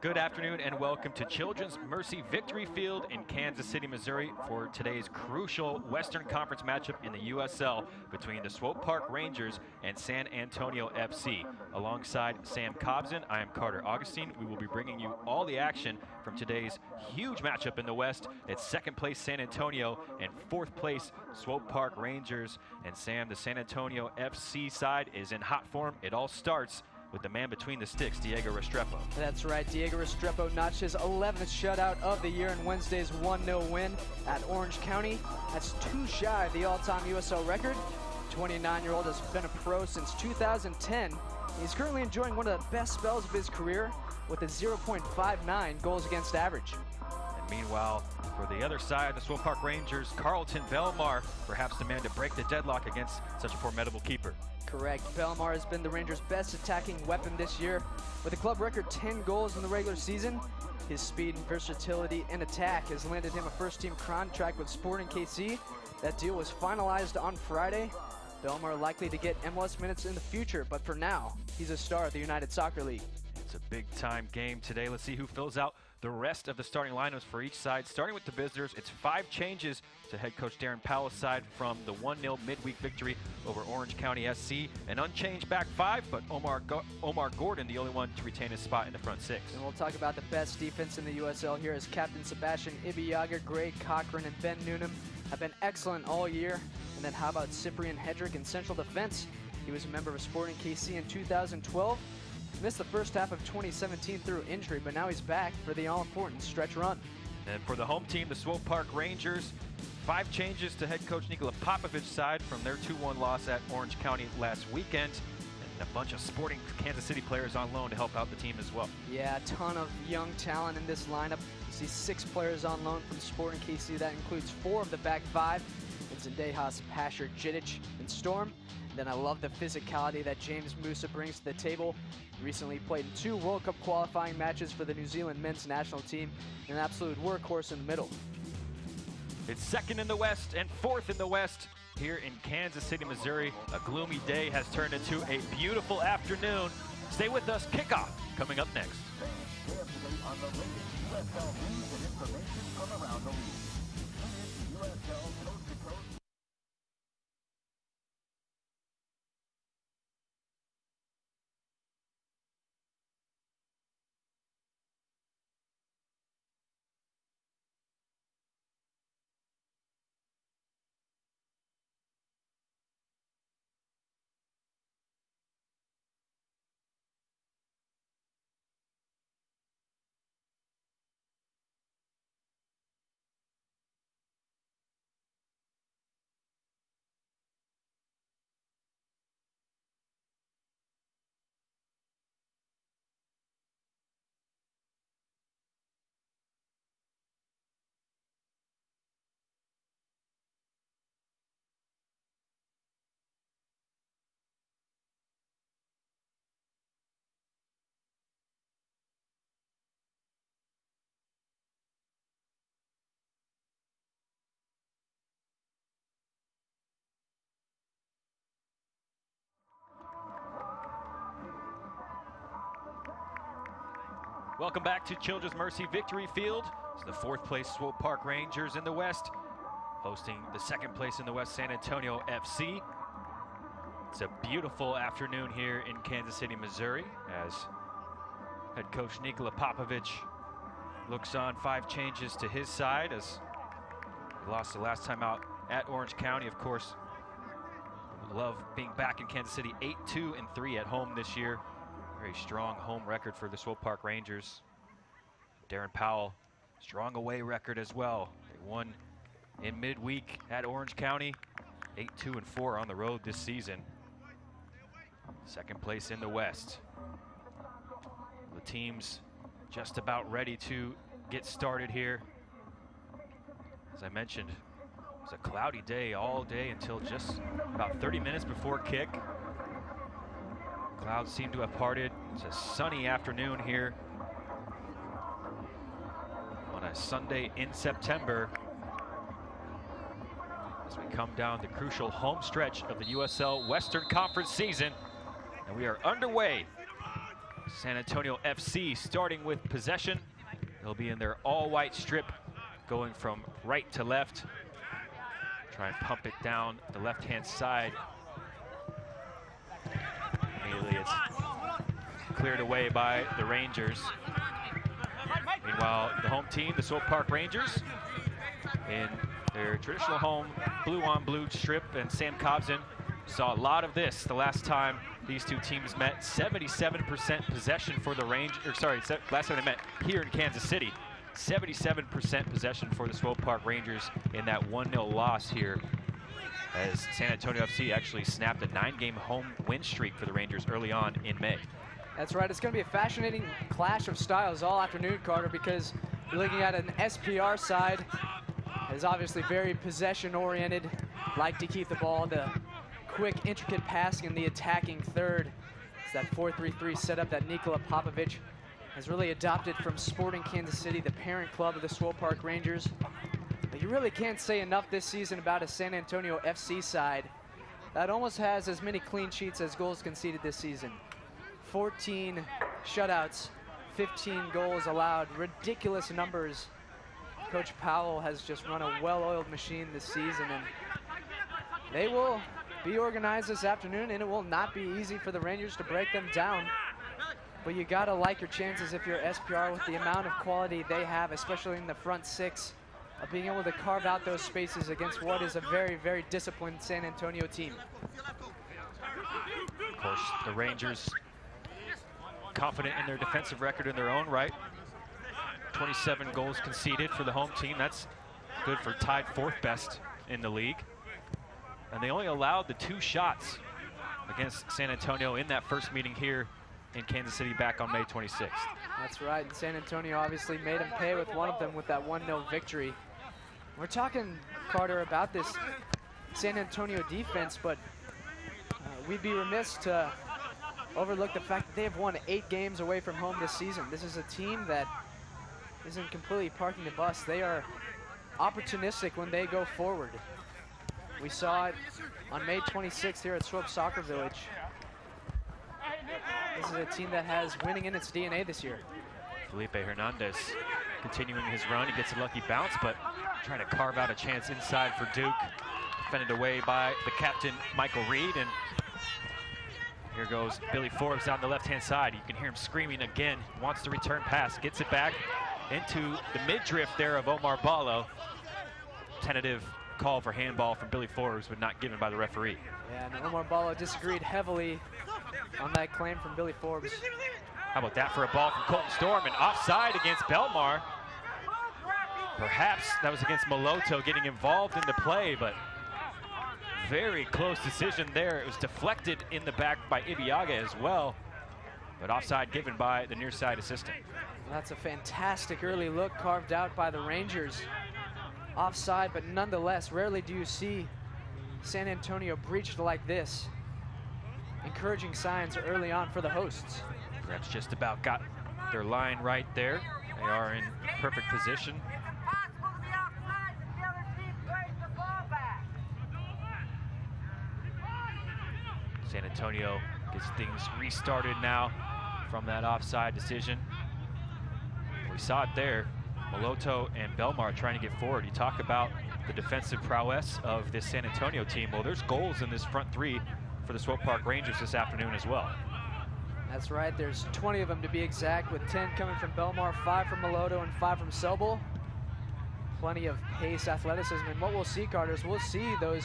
Good afternoon and welcome to Children's Mercy Victory Field in Kansas City, Missouri for today's crucial Western Conference matchup in the USL between the Swope Park Rangers and San Antonio FC. Alongside Sam Cobson, I am Carter Augustine. We will be bringing you all the action from today's huge matchup in the West. It's second place San Antonio and fourth place Swope Park Rangers. And Sam, the San Antonio FC side is in hot form. It all starts with the man between the sticks, Diego Restrepo. That's right, Diego Restrepo notched his 11th shutout of the year in Wednesday's 1-0 win at Orange County. That's two shy of the all-time USL record. The 29-year-old has been a pro since 2010. He's currently enjoying one of the best spells of his career with a 0.59 goals against average. And meanwhile, for the other side, the Swope Park Rangers, Carlton Belmar, perhaps the man to break the deadlock against such a formidable keeper. Correct. Belmar has been the Rangers' best attacking weapon this year. With a club record 10 goals in the regular season, his speed and versatility in attack has landed him a first-team contract with Sporting KC. That deal was finalized on Friday. Belmar likely to get MLS minutes in the future, but for now, he's a star of the United Soccer League. It's a big-time game today. Let's see who fills out the rest of the starting lineups for each side. Starting with the visitors, it's 5 changes to head coach Darren Powell's side from the 1-0 midweek victory over Orange County SC. An unchanged back 5, but Omar Gordon, the only one to retain his spot in the front 6. And we'll talk about the best defense in the USL here as Captain Sebastian Ibiaga, Greg Cochran, and Ben Noonan have been excellent all year. And then how about Cyprian Hedrick in central defense? He was a member of Sporting KC in 2012. Missed the first half of 2017 through injury, but now he's back for the all-important stretch run. And for the home team, the Swope Park Rangers, 5 changes to head coach Nikola Popovic's side from their 2-1 loss at Orange County last weekend. And a bunch of Sporting Kansas City players on loan to help out the team as well. Yeah, a ton of young talent in this lineup. You see 6 players on loan from Sporting KC. That includes 4 of the back 5. It's Zendejas, Pasher, Jidic, and Storm. Then I love the physicality that James Musa brings to the table. Recently played in 2 World Cup qualifying matches for the New Zealand men's national team. An absolute workhorse in the middle. It's second in the West and fourth in the West here in Kansas City, Missouri. A gloomy day has turned into a beautiful afternoon. Stay with us. Kickoff coming up next. Welcome back to Children's Mercy Victory Field. It's the 4th place Swope Park Rangers in the West, hosting the 2nd place in the West, San Antonio FC. It's a beautiful afternoon here in Kansas City, Missouri, as head coach Nikola Popovic looks on 5 changes to his side, as he lost the last time out at Orange County. Of course, love being back in Kansas City, 8-2-3 at home this year. Very strong home record for the Swope Park Rangers. Darren Powell, strong away record as well. They won in midweek at Orange County, 8-2-4 on the road this season. 2nd place in the West. The team's just about ready to get started here. As I mentioned, it was a cloudy day all day until just about 30 minutes before kick. Clouds seem to have parted. It's a sunny afternoon here on a Sunday in September as we come down the crucial home stretch of the USL Western Conference season. And we are underway San Antonio FC starting with possession. They'll be in their all-white strip, going from right to left. Try and pump it down the left-hand side. Immediately it's cleared away by the Rangers. Meanwhile, the home team, the Swope Park Rangers, in their traditional home blue-on-blue strip, and Sam Cobson saw a lot of this the last time these two teams met. 77% possession for the Rangers, last time they met here in Kansas City. 77% possession for the Swope Park Rangers in that 1-0 loss here, as San Antonio FC actually snapped a 9-game home win streak for the Rangers early on in May. That's right. It's going to be a fascinating clash of styles all afternoon, Carter, because you're looking at an SPR side that is obviously very possession-oriented, like to keep the ball, the quick, intricate passing in the attacking third. It's that 4-3-3 setup that Nikola Popovic has really adopted from Sporting Kansas City, the parent club of the Swope Park Rangers. But you really can't say enough this season about a San Antonio FC side that almost has as many clean sheets as goals conceded this season. 14 shutouts, 15 goals allowed, ridiculous numbers. Coach Powell has just run a well-oiled machine this season, and they will be organized this afternoon, and it will not be easy for the Rangers to break them down. But you gotta like your chances if you're SPR with the amount of quality they have, especially in the front six, of being able to carve out those spaces against what is a very, very disciplined San Antonio team. Of course, the Rangers confident in their defensive record in their own right. 27 goals conceded for the home team. That's good for tied 4th best in the league. And they only allowed the 2 shots against San Antonio in that first meeting here in Kansas City back on May 26th. That's right, and San Antonio obviously made them pay with one of them with that 1-0 victory. We're talking, Carter, about this San Antonio defense, but we'd be remiss to overlook the fact that they have won 8 games away from home this season. This is a team that isn't completely parking the bus. They are opportunistic when they go forward. We saw it on May 26th here at Swope Soccer Village. This is a team that has winning in its DNA this year. Felipe Hernandez continuing his run. He gets a lucky bounce, but trying to carve out a chance inside for Duke. Defended away by the captain, Michael Reed, and here goes Billy Forbes down the left-hand side. You can hear him screaming again. Wants to return pass, gets it back into the mid-drift there of Omar Ballo. Tentative call for handball from Billy Forbes, but not given by the referee. Yeah, and Omar Ballo disagreed heavily on that claim from Billy Forbes. How about that for a ball from Colton Storm, and offside against Belmar. Perhaps that was against Moloto getting involved in the play, but very close decision there. It was deflected in the back by Ibiaga as well, but offside given by the near side assistant. Well, that's a fantastic early look carved out by the Rangers. Offside, but nonetheless, rarely do you see San Antonio breached like this. Encouraging signs early on for the hosts. Perhaps just about got their line right there. They are in perfect position. San Antonio gets things restarted now from that offside decision. We saw it there. Moloto and Belmar trying to get forward. You talk about the defensive prowess of this San Antonio team. Well, there's goals in this front 3 for the Swope Park Rangers this afternoon as well. That's right, there's 20 of them to be exact, with 10 coming from Belmar, 5 from Moloto, and 5 from Sobel. Plenty of pace, athleticism, and what we'll see, Carter, is we'll see those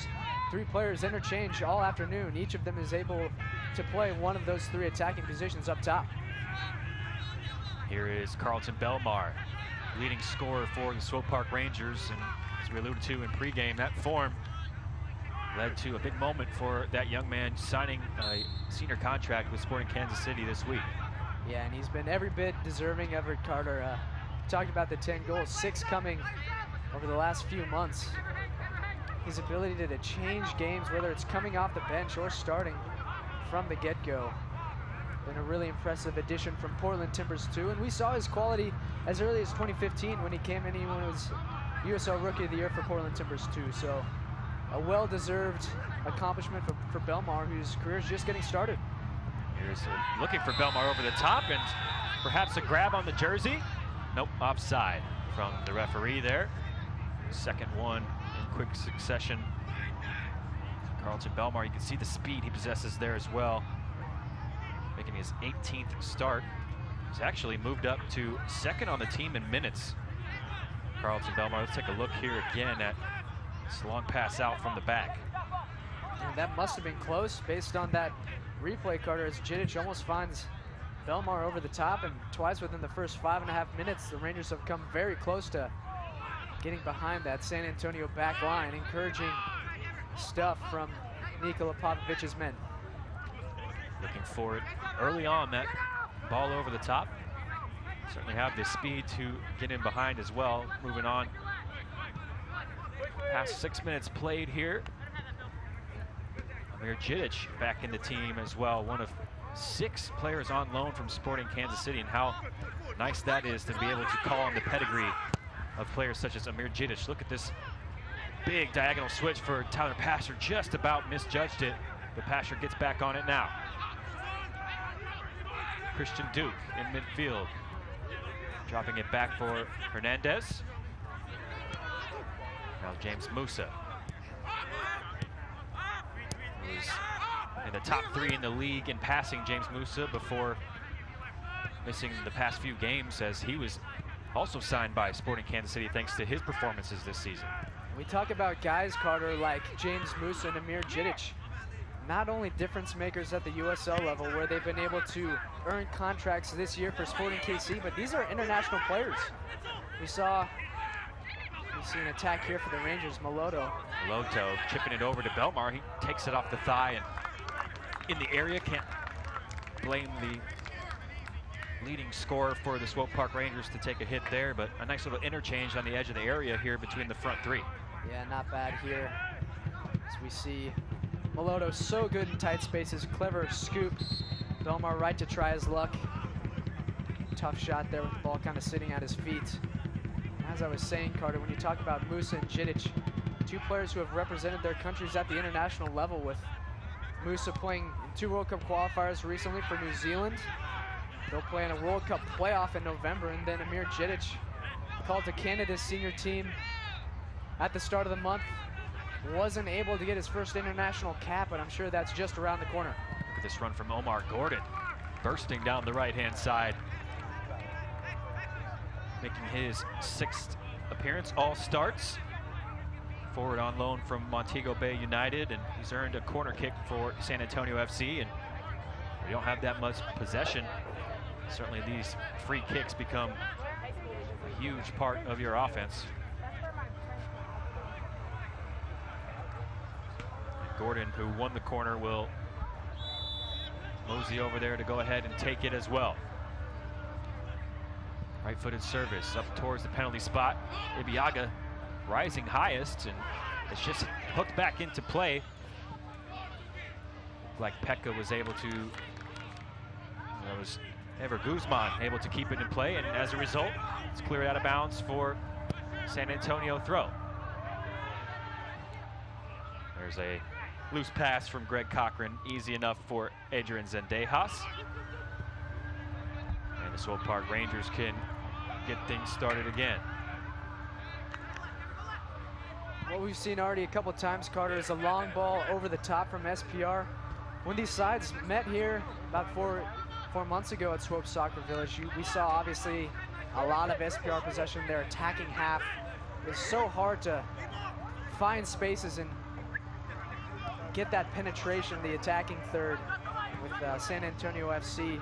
3 players interchange all afternoon. Each of them is able to play one of those 3 attacking positions up top. Here is Carlton Belmar, leading scorer for the Swope Park Rangers, and as we alluded to in pregame, that form led to a big moment for that young man signing a senior contract with Sporting Kansas City this week. Yeah, and he's been every bit deserving of it, Carter. Talked about the 10 goals, 6 coming over the last few months. His ability to change games, whether it's coming off the bench or starting from the get-go. Been a really impressive addition from Portland Timbers too, and we saw his quality as early as 2015 when he came in. He was USL Rookie of the Year for Portland Timbers too, so a well-deserved accomplishment for Belmar, whose career is just getting started. Here's looking for Belmar over the top, and perhaps a grab on the jersey. Nope, offside from the referee there. Second one in quick succession. Carlton Belmar, you can see the speed he possesses there as well. Making his 18th start. He's actually moved up to second on the team in minutes. Carlton Belmar, let's take a look here again at this long pass out from the back. And that must have been close based on that replay, Carter, as Jidic almost finds Belmar over the top, and twice within the first 5.5 minutes, the Rangers have come very close to getting behind that San Antonio back line. Encouraging stuff from Nikola Popovic's men. Looking for it early on, that ball over the top. Certainly have the speed to get in behind as well. Moving on. Past 6 minutes played here. Amir Jidic back in the team as well. One of 6 players on loan from Sporting Kansas City, and how nice that is to be able to call on the pedigree of players such as Amir Jidic. Look at this big diagonal switch for Tyler Pasher. Just about misjudged it, but Pasher gets back on it now. Christian Duke in midfield. Dropping it back for Hernandez. Now James Musa. Who's in the top 3 in the league in passing, James Musa, before missing the past few games, as he was also signed by Sporting Kansas City thanks to his performances this season. We talk about guys, Carter, like James Musa and Amir Jidic, not only difference makers at the USL level where they've been able to earn contracts this year for Sporting KC, but these are international players. We see an attack here for the Rangers. Maloto chipping it over to Belmar. He takes it off the thigh and in the area. Can't blame the leading scorer for the Swope Park Rangers to take a hit there, but a nice little interchange on the edge of the area here between the front 3. Yeah, not bad here. As we see Maloto so good in tight spaces, clever scoop. Belmar right to try his luck. Tough shot there with the ball kind of sitting at his feet. As I was saying, Carter, when you talk about Musa and Jidic, 2 players who have represented their countries at the international level, with Musa playing in 2 World Cup qualifiers recently for New Zealand. They'll play in a World Cup playoff in November, and then Amir Jidic called to Canada's senior team at the start of the month. Wasn't able to get his first international cap, but I'm sure that's just around the corner. Look at this run from Omar Gordon, bursting down the right-hand side. Making his 6th appearance, all starts. Forward on loan from Montego Bay United, and he's earned a corner kick for San Antonio FC, and we don't have that much possession. Certainly these free kicks become a huge part of your offense. Gordon, who won the corner, will mosey over there to go ahead and take it as well. Right-footed service up towards the penalty spot. Ibiaga rising highest, and it's just hooked back into play. Looked like Pekka was able to, that was Ever Guzman able to keep it in play, and as a result, it's cleared out of bounds for San Antonio throw. There's a loose pass from Greg Cochran, easy enough for Adrian Zendejas. And the Swope Park Rangers can get things started again. What we've seen already a couple times, Carter, is a long ball over the top from SPR. When these sides met here about four months ago at Swope Soccer Village, we saw obviously a lot of SPR possession. Their attacking half is so hard to find spaces and get that penetration. The attacking third with San Antonio FC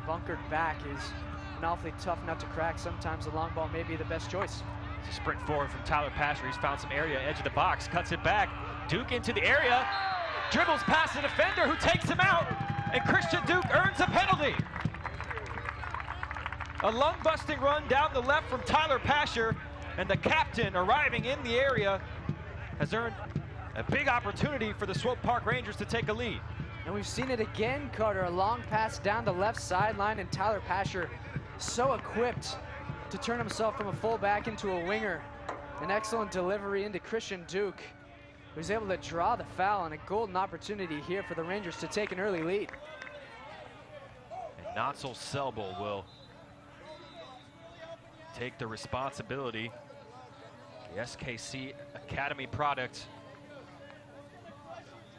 bunkered back is an awfully tough nut to crack. Sometimes the long ball may be the best choice. It's a sprint forward from Tyler Pasher. He's found some area, edge of the box, cuts it back. Duke into the area, dribbles past the defender who takes him out, and Christian Duke earns a penalty. A lung-busting run down the left from Tyler Pasher, and the captain arriving in the area has earned a big opportunity for the Swope Park Rangers to take a lead. And we've seen it again, Carter. A long pass down the left sideline, and Tyler Pasher so equipped to turn himself from a fullback into a winger. An excellent delivery into Christian Duke, who's able to draw the foul, and a golden opportunity here for the Rangers to take an early lead. Gonzales Selbel will take the responsibility. The SKC Academy product,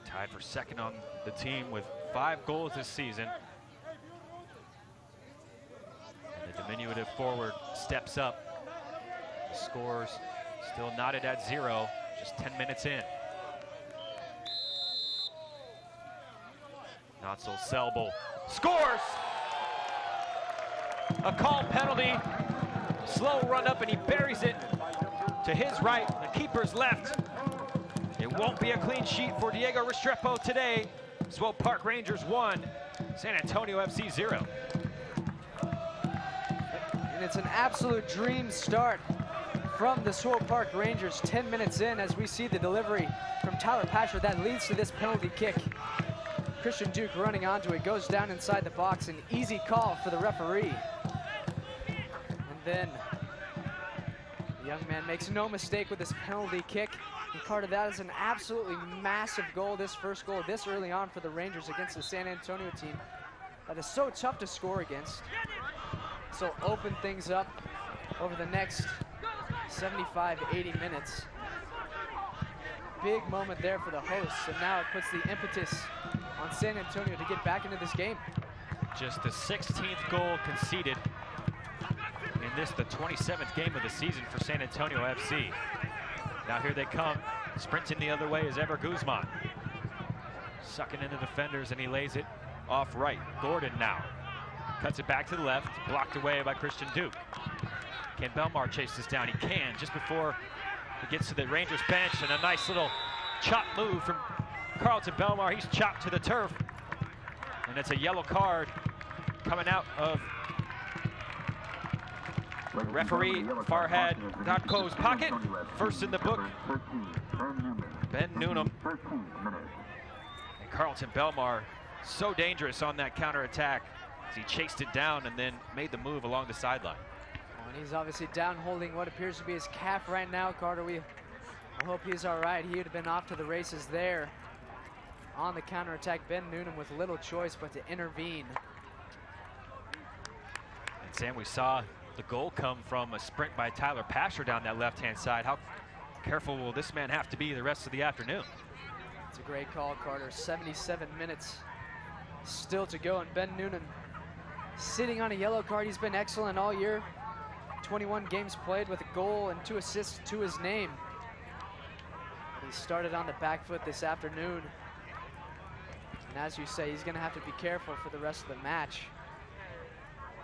tied for second on the team with 5 goals this season. And the diminutive forward steps up. The scores still knotted at 0, just 10 minutes in. Gonzales Selbel scores! A called penalty, slow run up, and he buries it to his right, the keeper's left. It won't be a clean sheet for Diego Restrepo today. Swope Park Rangers 1, San Antonio FC 0. And it's an absolute dream start from the Swope Park Rangers 10 minutes in, as we see the delivery from Tyler Pasher that leads to this penalty kick. Christian Duke running onto it, goes down inside the box, an easy call for the referee. And then the young man makes no mistake with this penalty kick. And Carter, that is an absolutely massive goal, this first goal this early on for the Rangers against the San Antonio team that is so tough to score against. So open things up over the next 75, 80 minutes. Big moment there for the hosts, and now it puts the impetus on San Antonio to get back into this game. Just the 16th goal conceded in this, the 27th game of the season for San Antonio FC. Now here they come, sprinting the other way is Ever Guzman. Sucking into defenders, and he lays it off right. Gordon now cuts it back to the left, blocked away by Christian Duke. Can Belmar chase this down? He can, just before he gets to the Rangers bench, and a nice little chop move from Carlton Belmar. He's chopped to the turf, and it's a yellow card coming out of referee Farhad Dotko's pocket. First in the book, Ben Noonan. And Carlton Belmar, so dangerous on that counterattack as he chased it down and then made the move along the sideline. And he's obviously down holding what appears to be his calf right now, Carter. I hope he's all right. He would have been off to the races there on the counterattack. Ben Noonan with little choice but to intervene. And Sam, we saw the goal come from a sprint by Tyler Pasher down that left-hand side. How careful will this man have to be the rest of the afternoon? It's a great call, Carter. 77 minutes still to go, and Ben Noonan sitting on a yellow card. He's been excellent all year. 21 games played with a goal and 2 assists to his name. But he started on the back foot this afternoon. And as you say, he's going to have to be careful for the rest of the match.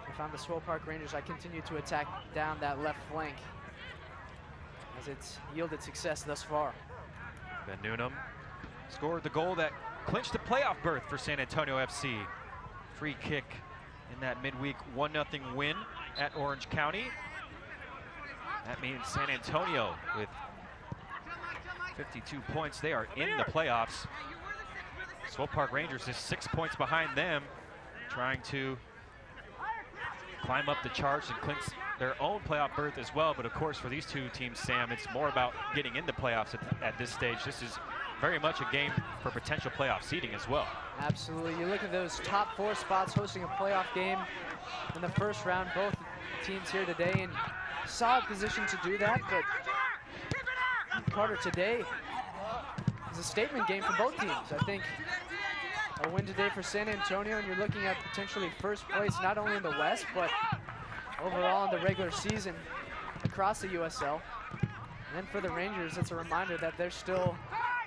If I'm the Swope Park Rangers, I continue to attack down that left flank, as it's yielded success thus far. Ben Noonan scored the goal that clinched the playoff berth for San Antonio FC. Free kick in that midweek 1-0 win at Orange County. That means San Antonio with 52 points. They are in the playoffs. Swope Park Rangers is 6 points behind them, trying to climb up the charts and clinch their own playoff berth as well. But of course, for these two teams, Sam, it's more about getting into playoffs at this stage. This is very much a game for potential playoff seeding as well. Absolutely. You look at those top 4 spots hosting a playoff game in the first round. Both teams here today in solid position to do that. But Carter, today is a statement game for both teams. I think a win today for San Antonio, and you're looking at potentially first place not only in the West, but overall in the regular season across the USL. And then for the Rangers, it's a reminder that they're still,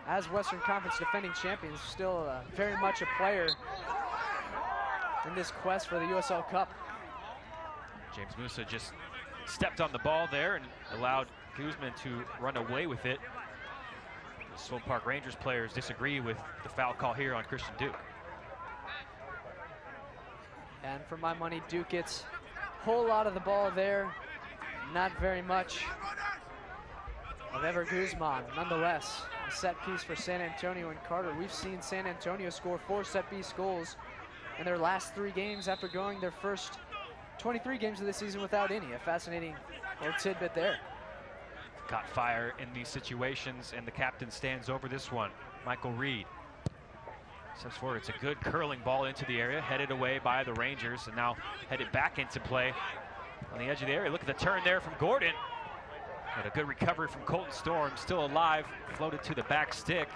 as Western Conference defending champions, still very much a player in this quest for the USL Cup. James Musa just stepped on the ball there and allowed Guzman to run away with it. The Swope Park Rangers players disagree with the foul call here on Christian Duke. And for my money, Duke gets a whole lot of the ball there. Not very much of Ever Guzman. Nonetheless, a set piece for San Antonio and Carter. We've seen San Antonio score 4 set piece goals in their last 3 games after going their first 23 games of the season without any. A fascinating little tidbit there. Got fire in these situations, and the captain stands over this one. Michael Reed Steps forward. It's a good curling ball into the area, headed away by the Rangers, and now headed back into play on the edge of the area. Look at the turn there from Gordon. And a good recovery from Carlton Storm, still alive, floated to the back stick.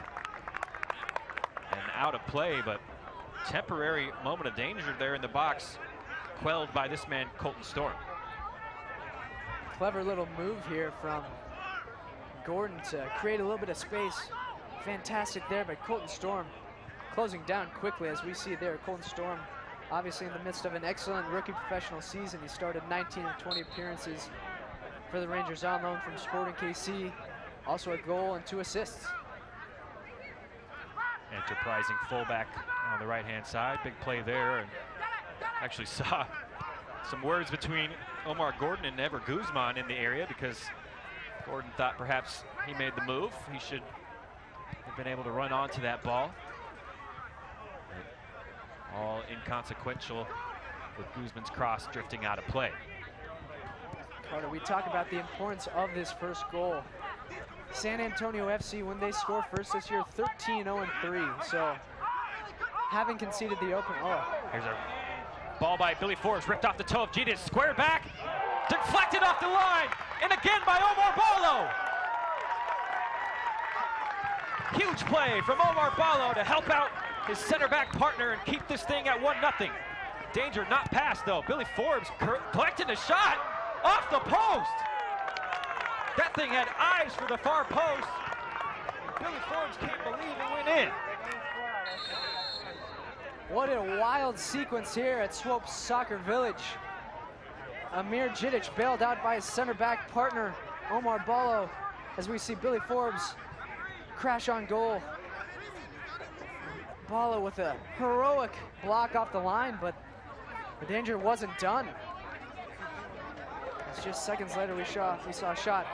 And out of play, but temporary moment of danger there in the box, quelled by this man, Carlton Storm. Clever little move here from Gordon to create a little bit of space. Fantastic there by Carlton Storm, closing down quickly as we see there. Carlton Storm obviously in the midst of an excellent rookie professional season. He started 19 of 20 appearances for the Rangers on loan from Sporting KC. Also a goal and 2 assists. Enterprising fullback on the right-hand side. Big play there. And actually saw some words between Omar Gordon and Ever Guzman in the area, because Gordon thought perhaps he made the move. He should have been able to run onto that ball. But all inconsequential with Guzman's cross drifting out of play. Carter, we talk about the importance of this first goal. San Antonio FC, when they score first this year, 13-0-3. So having conceded the open, here's a ball by Billy Forbes, ripped off the toe of Gitas, squared back, deflected off the line, and again by Omar Ballo. Huge play from Omar Ballo to help out his center back partner and keep this thing at 1-0. Danger not passed though. Billy Forbes collecting a shot off the post. That thing had eyes for the far post. Billy Forbes can't believe it went in. What a wild sequence here at Swope Soccer Village. Amir Gidic bailed out by his center back partner, Omar Ballo, as we see Billy Forbes crash on goal. Ballo with a heroic block off the line, but the danger wasn't done. It's just seconds later we saw a shot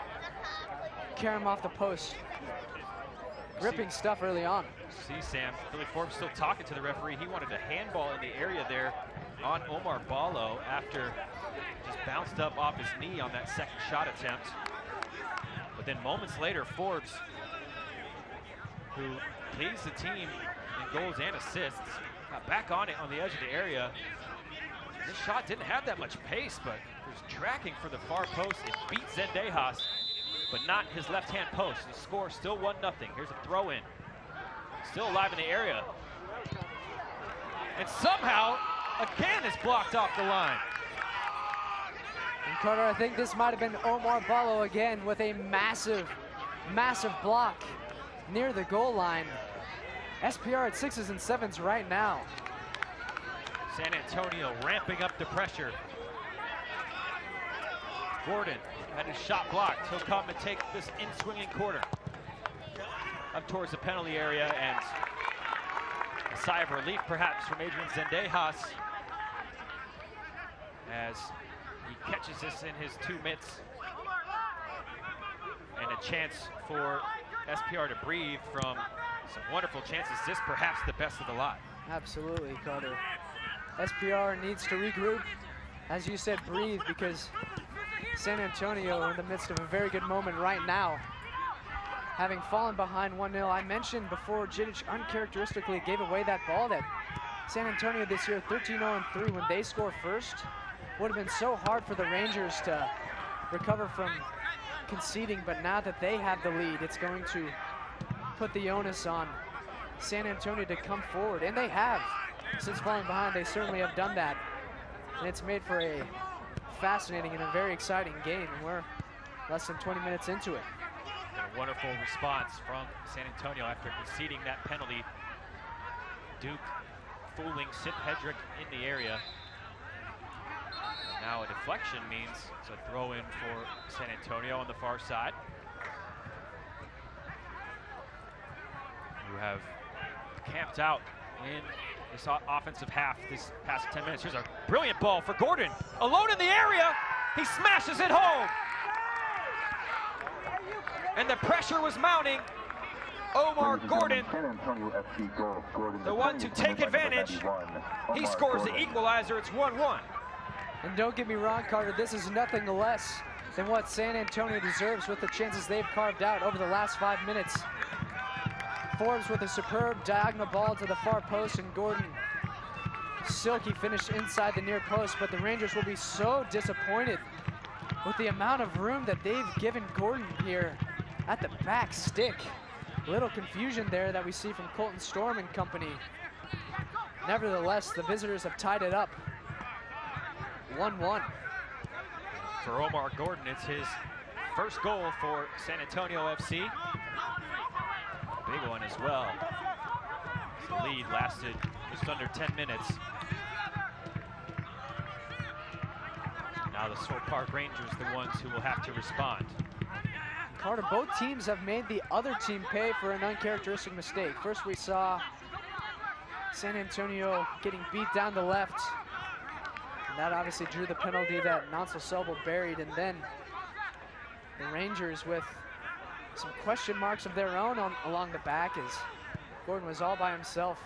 carry him off the post. Ripping stuff early on. See, Sam, Billy Forbes still talking to the referee. He wanted a handball in the area there on Omar Ballo after just bounced up off his knee on that second shot attempt. But then moments later, Forbes, who leads the team in goals and assists, got back on it on the edge of the area. This shot didn't have that much pace, but was tracking for the far post. It beat Zendejas, but not his left-hand post. The score still 1-0. Here's a throw-in. Still alive in the area. And somehow, again, it's blocked off the line. And Carter, I think this might have been Omar Ballo again with a massive, massive block near the goal line. SPR at 6s and 7s right now. San Antonio ramping up the pressure. Gordon had his shot blocked. He'll come and take this in-swinging corner up towards the penalty area, and a sigh of relief perhaps from Adrian Zendejas as he catches this in his 2 mitts, and a chance for SPR to breathe from some wonderful chances. This perhaps the best of the lot. Absolutely, Carter. SPR needs to regroup, as you said, breathe, because San Antonio in the midst of a very good moment right now, having fallen behind 1-0. I mentioned before, Gidic uncharacteristically gave away that ball. That San Antonio this year, 13-0-3, when they score first, would have been so hard for the Rangers to recover from conceding, but now that they have the lead, it's going to put the onus on San Antonio to come forward, and they have. Since falling behind, they certainly have done that, and it's made for a fascinating and a very exciting game, and we're less than 20 minutes into it. And a wonderful response from San Antonio after conceding that penalty. Duke fooling Sith Hedrick in the area. And now a deflection means it's a throw-in for San Antonio on the far side, who have camped out in this offensive half this past 10 minutes. Here's a brilliant ball for Gordon. Alone in the area, he smashes it home. And the pressure was mounting. Omar Gordon, the one to take advantage. He scores the equalizer. It's 1-1. And don't get me wrong, Carter, this is nothing less than what San Antonio deserves with the chances they've carved out over the last 5 minutes. Forbes with a superb diagonal ball to the far post, and Gordon silky finish inside the near post, but the Rangers will be so disappointed with the amount of room that they've given Gordon here at the back stick. Little confusion there that we see from Colton Storm and company. Nevertheless, the visitors have tied it up 1-1. For Omar Gordon, it's his first goal for San Antonio FC. Big one as well. The lead lasted just under 10 minutes. Now the Swope Park Rangers, the ones who will have to respond. Carter, both teams have made the other team pay for an uncharacteristic mistake. First we saw San Antonio getting beat down the left. And that obviously drew the penalty that Nansel Sobel buried. And then the Rangers with some question marks of their own along the back as Gordon was all by himself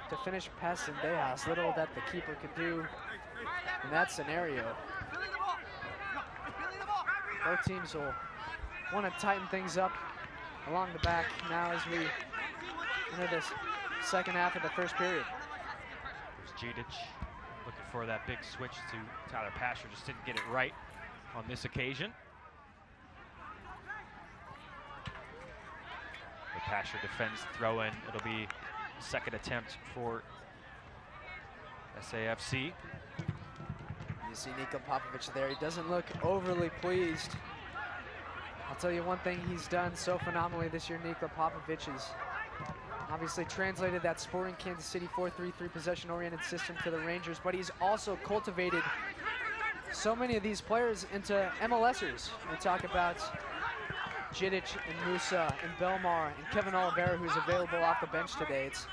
to finish past Zendejas. Little that the keeper could do in that scenario. Both teams will want to tighten things up along the back now as we enter this second half of the first period. There's Jidic looking for that big switch to Tyler Pasher, just didn't get it right on this occasion. The Pasher defends throw in. It'll be second attempt for SAFC. You see Niko Popovic there. He doesn't look overly pleased. I'll tell you one thing he's done so phenomenally this year, Niko Popovic, is obviously translated that Sporting Kansas City 4-3-3 possession-oriented system to the Rangers, but he's also cultivated so many of these players into MLSers. We talk about Jidic and Musa and Belmar and Kevin Oliveira, who's available off the bench today. It's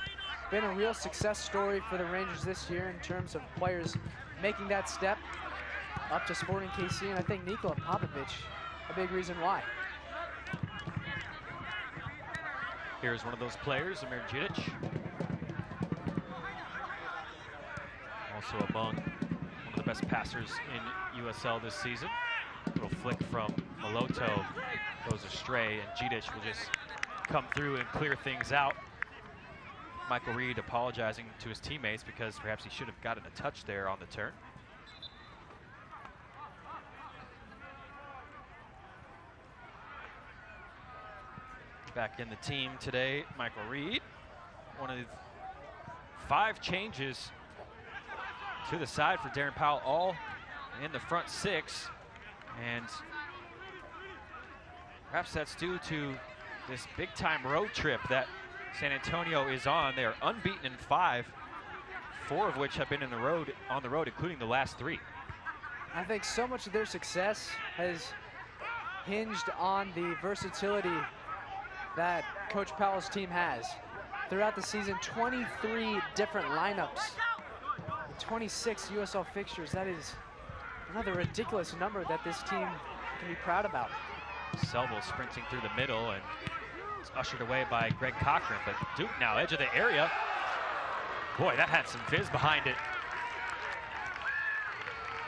been a real success story for the Rangers this year in terms of players making that step up to Sporting KC, and I think Niko Popovic a big reason why. Here's one of those players, Amir Jidic. Also among one of the best passers in USL this season. Little flick from Maloto goes astray, and Jidic will just come through and clear things out. Michael Reed apologizing to his teammates because perhaps he should have gotten a touch there on the turn. Back in the team today, Michael Reed. One of 5 changes to the side for Darren Powell, all in the front 6. And perhaps that's due to this big-time road trip that San Antonio is on. They are unbeaten in 5, 4 of which have been on the road, including the last 3. I think so much of their success has hinged on the versatility that Coach Powell's team has. Throughout the season, 23 different lineups, 26 USL fixtures. That is another ridiculous number that this team can be proud about. Sobel sprinting through the middle, and it's ushered away by Greg Cochran, but Duke now edge of the area. Boy, that had some fizz behind it.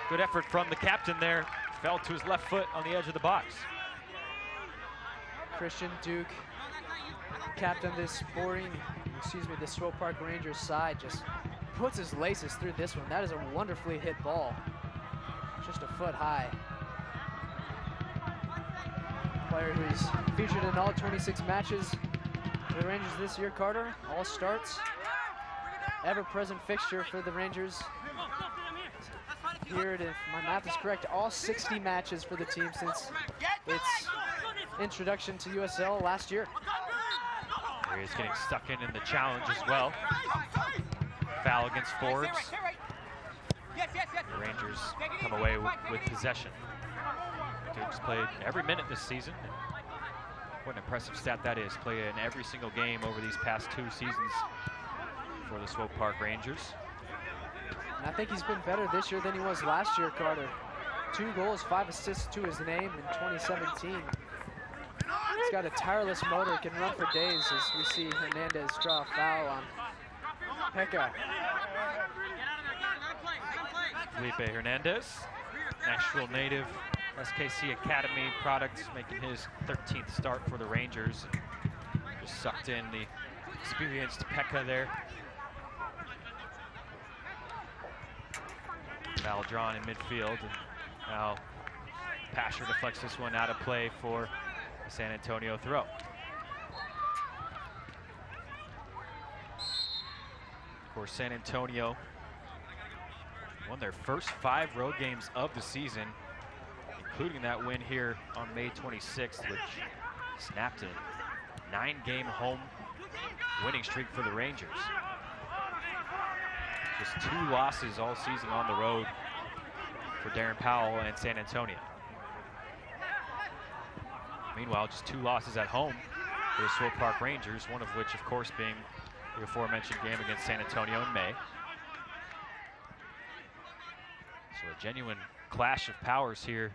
Good effort from the captain there. Fell to his left foot on the edge of the box. Christian Duke, captain of this the Swope Park Rangers side, just puts his laces through this one. That is a wonderfully hit ball. Just a foot high. Player who's featured in all 26 matches for the Rangers this year, Carter. All starts. Ever-present fixture for the Rangers. Here, if my math is correct, all 60 matches for the team since its introduction to USL last year. Here he's getting stuck in the challenge as well. Foul against Forbes. The Rangers come away with possession. Duke's played every minute this season. What an impressive stat that is. Played in every single game over these past 2 seasons for the Swope Park Rangers. And I think he's been better this year than he was last year, Carter. 2 goals, 5 assists to his name in 2017. He's got a tireless motor, can run for days, as we see Hernandez draw a foul on Pekka. Felipe Hernandez, Nashville native, SKC Academy product, making his 13th start for the Rangers. Just sucked in the experienced Pekka there. Foul drawn in midfield, and now Pasher deflects this one out of play for a San Antonio throw. Of course, San Antonio won their first 5 road games of the season, including that win here on May 26th, which snapped a 9-game home winning streak for the Rangers. Just 2 losses all season on the road for Darren Powell and San Antonio. Meanwhile, just 2 losses at home for the Swope Park Rangers, one of which, of course, being the aforementioned game against San Antonio in May. So a genuine clash of powers here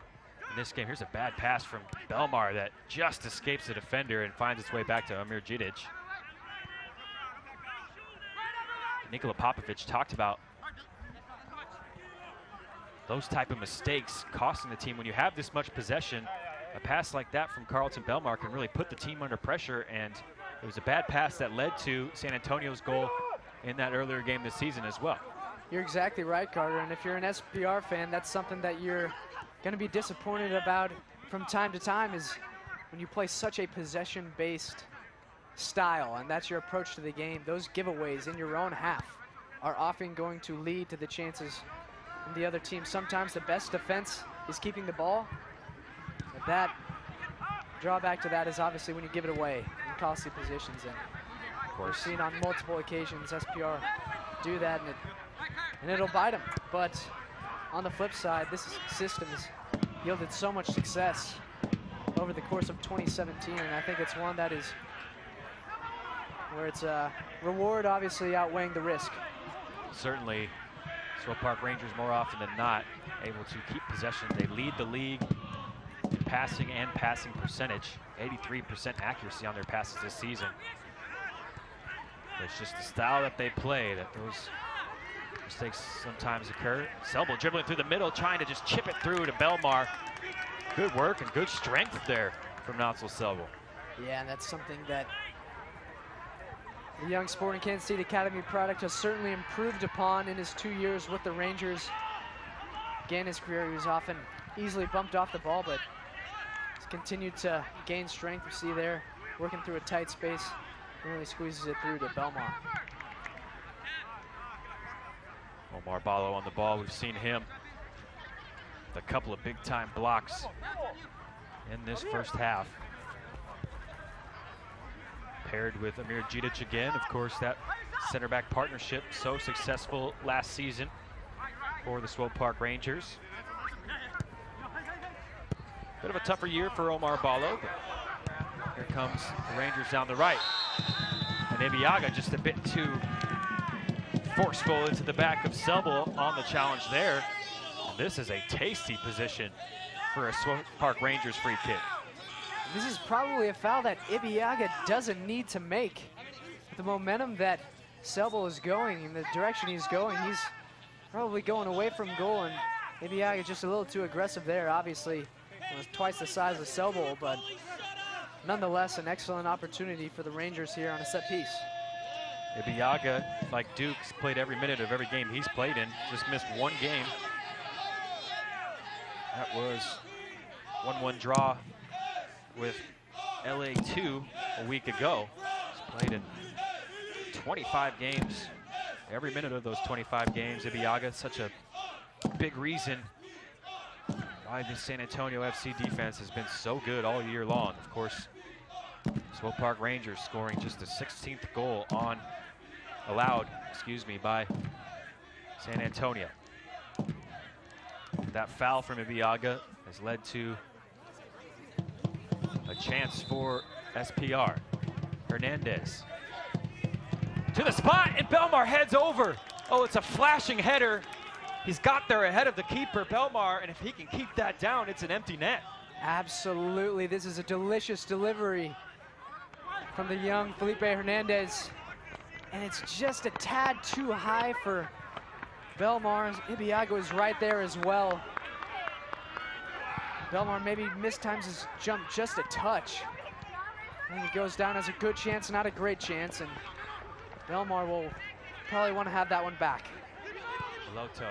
in this game. Here's a bad pass from Belmar that just escapes the defender and finds its way back to Amir Džidić. Nikola Popovic talked about those type of mistakes costing the team. When you have this much possession, a pass like that from Carlton Belmar can really put the team under pressure, and it was a bad pass that led to San Antonio's goal in that earlier game this season as well. You're exactly right, Carter, and if you're an SPR fan, that's something that you're going to be disappointed about from time to time, is when you play such a possession-based style, and that's your approach to the game. Those giveaways in your own half are often going to lead to the chances from the other team. Sometimes the best defense is keeping the ball. But that drawback to that is obviously when you give it away in costly positions, and we've seen on multiple occasions SPR do that, and it'll bite them. But on the flip side, this system has yielded so much success over the course of 2017, and I think it's one that is where it's a reward obviously outweighing the risk. Certainly, Swope Park Rangers more often than not able to keep possession. They lead the league in passing and passing percentage, 83% accuracy on their passes this season. But it's just the style that they play that those mistakes sometimes occur. Selbel dribbling through the middle, trying to just chip it through to Belmar. Good work and good strength there from Natsal Selbel. Yeah, and that's something that the young Sporting Kansas City Academy product has certainly improved upon in his 2 years with the Rangers. Again, his career, he was often easily bumped off the ball, but he's continued to gain strength. You see there, working through a tight space, really squeezes it through to Belmar. Omar Ballo on the ball. We've seen him with a couple of big-time blocks in this first half. Paired with Amir Džidić again. Of course, that center-back partnership so successful last season for the Swope Park Rangers. Bit of a tougher year for Omar Ballo, but here comes the Rangers down the right. And Ibeagha just a bit too forceful into the back of Selbel on the challenge there. And this is a tasty position for a Swope Park Rangers free kick. This is probably a foul that Ibeagha doesn't need to make. The momentum that Selbel is going, in the direction he's going, he's probably going away from goal, and Ibeagha just a little too aggressive there. Obviously, was twice the size of Selbel, but nonetheless an excellent opportunity for the Rangers here on a set piece. Ibeagha, like Duke's, played every minute of every game he's played in, just missed 1 game. That was 1-1 draw with LA2 a week ago. He's played in 25 games. Every minute of those 25 games, Ibeagha, such a big reason why this San Antonio FC defense has been so good all year long. Of course, Swope Park Rangers scoring just the 16th goal allowed by San Antonio. That foul from Ibeagha has led to a chance for SPR. Hernandez to the spot, and Belmar heads over. Oh, it's a flashing header. He's got there ahead of the keeper, Belmar, and if he can keep that down, it's an empty net. Absolutely, this is a delicious delivery from the young Felipe Hernandez, and it's just a tad too high for Belmar. Ibeagha is right there as well. Belmar maybe mistimes his jump just a touch. I think it goes down as a good chance, not a great chance, and Belmar will probably want to have that one back. Loto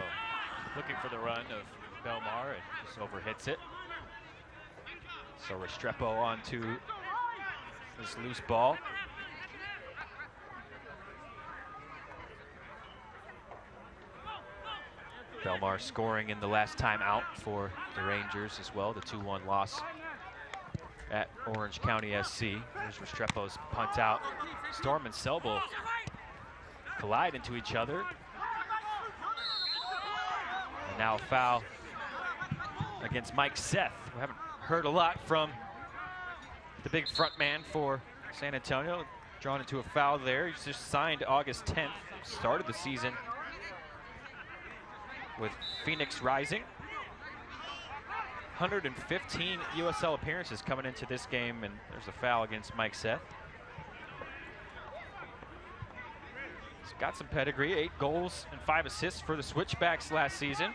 looking for the run of Belmar and just overhits it. So Restrepo onto this loose ball. Belmar scoring in the last time out for the Rangers as well, the 2-1 loss at Orange County SC. There's Restrepo's punt out. Storm and Selbel collide into each other. And now a foul against Mike Seth. We haven't heard a lot from the big front man for San Antonio. Drawn into a foul there. He's just signed August 10th. Started the season with Phoenix Rising. 115 USL appearances coming into this game, and there's a foul against Mike Seth. He's got some pedigree, 8 goals and 5 assists for the Switchbacks last season.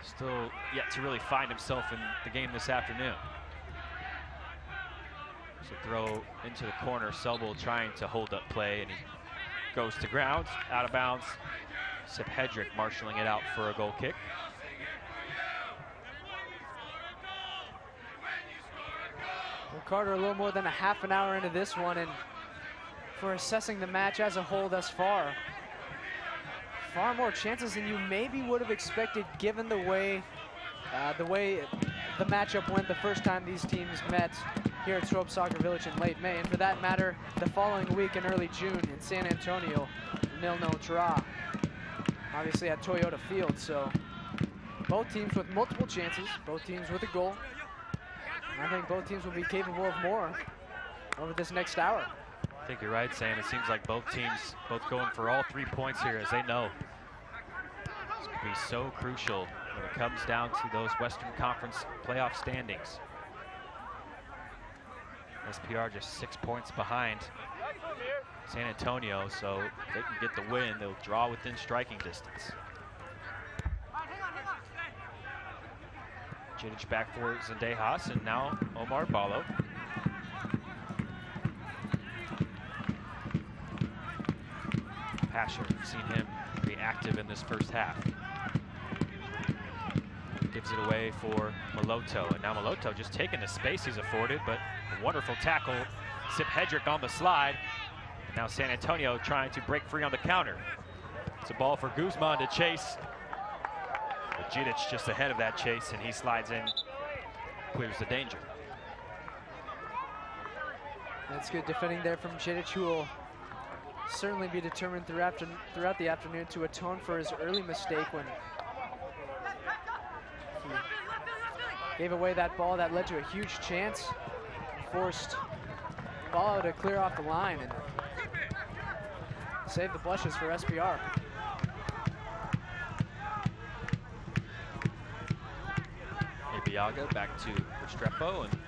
Still yet to really find himself in the game this afternoon. So throw into the corner, Selbel trying to hold up play, and he goes to ground, out of bounds. Sip Hedrick marshaling it out for a goal kick. Well, Carter, a little more than a half an hour into this one, and for assessing the match as a whole thus far, far more chances than you maybe would have expected given the way the matchup went the first time these teams met here at Swope Soccer Village in late May, and for that matter, the following week in early June in San Antonio, 0-0 draw, obviously at Toyota Field. So both teams with multiple chances, both teams with a goal. And I think both teams will be capable of more over this next hour. I think you're right, Sam. It seems like both teams going for all 3 points here, as they know this could be so crucial when it comes down to those Western Conference playoff standings. SPR just 6 points behind San Antonio, so if they can get the win, they'll draw within striking distance. Jidic back for Zendejas, and now Omar Ballo. Pasher, seen him be active in this first half. Gives it away for Maloto, and now Maloto just taking the space he's afforded, but a wonderful tackle. Sip Hedrick on the slide. And now San Antonio trying to break free on the counter. It's a ball for Guzman to chase. But Jidic just ahead of that chase, and he slides in, clears the danger. That's good defending there from Jidic, who will certainly be determined throughout the afternoon to atone for his early mistake when he gave away that ball that led to a huge chance. Forced Ballo to clear off the line and save the blushes for SPR. Ibiaga back to Restrepo, and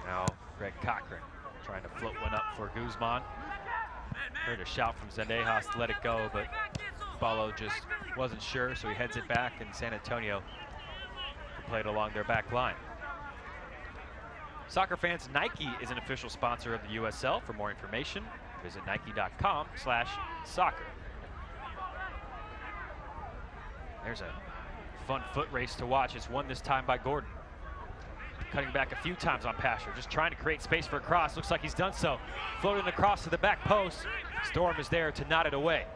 now Greg Cochran trying to float one up for Guzman. Heard a shout from Zendejas to let it go, but Ballo just wasn't sure, so he heads it back, and San Antonio can play it along their back line. Soccer fans, Nike is an official sponsor of the USL. For more information, visit nike.com/soccer. There's a fun foot race to watch. It's won this time by Gordon. Cutting back a few times on Pasher, just trying to create space for a cross. Looks like he's done so. Floating across to the back post. Storm is there to knot it away.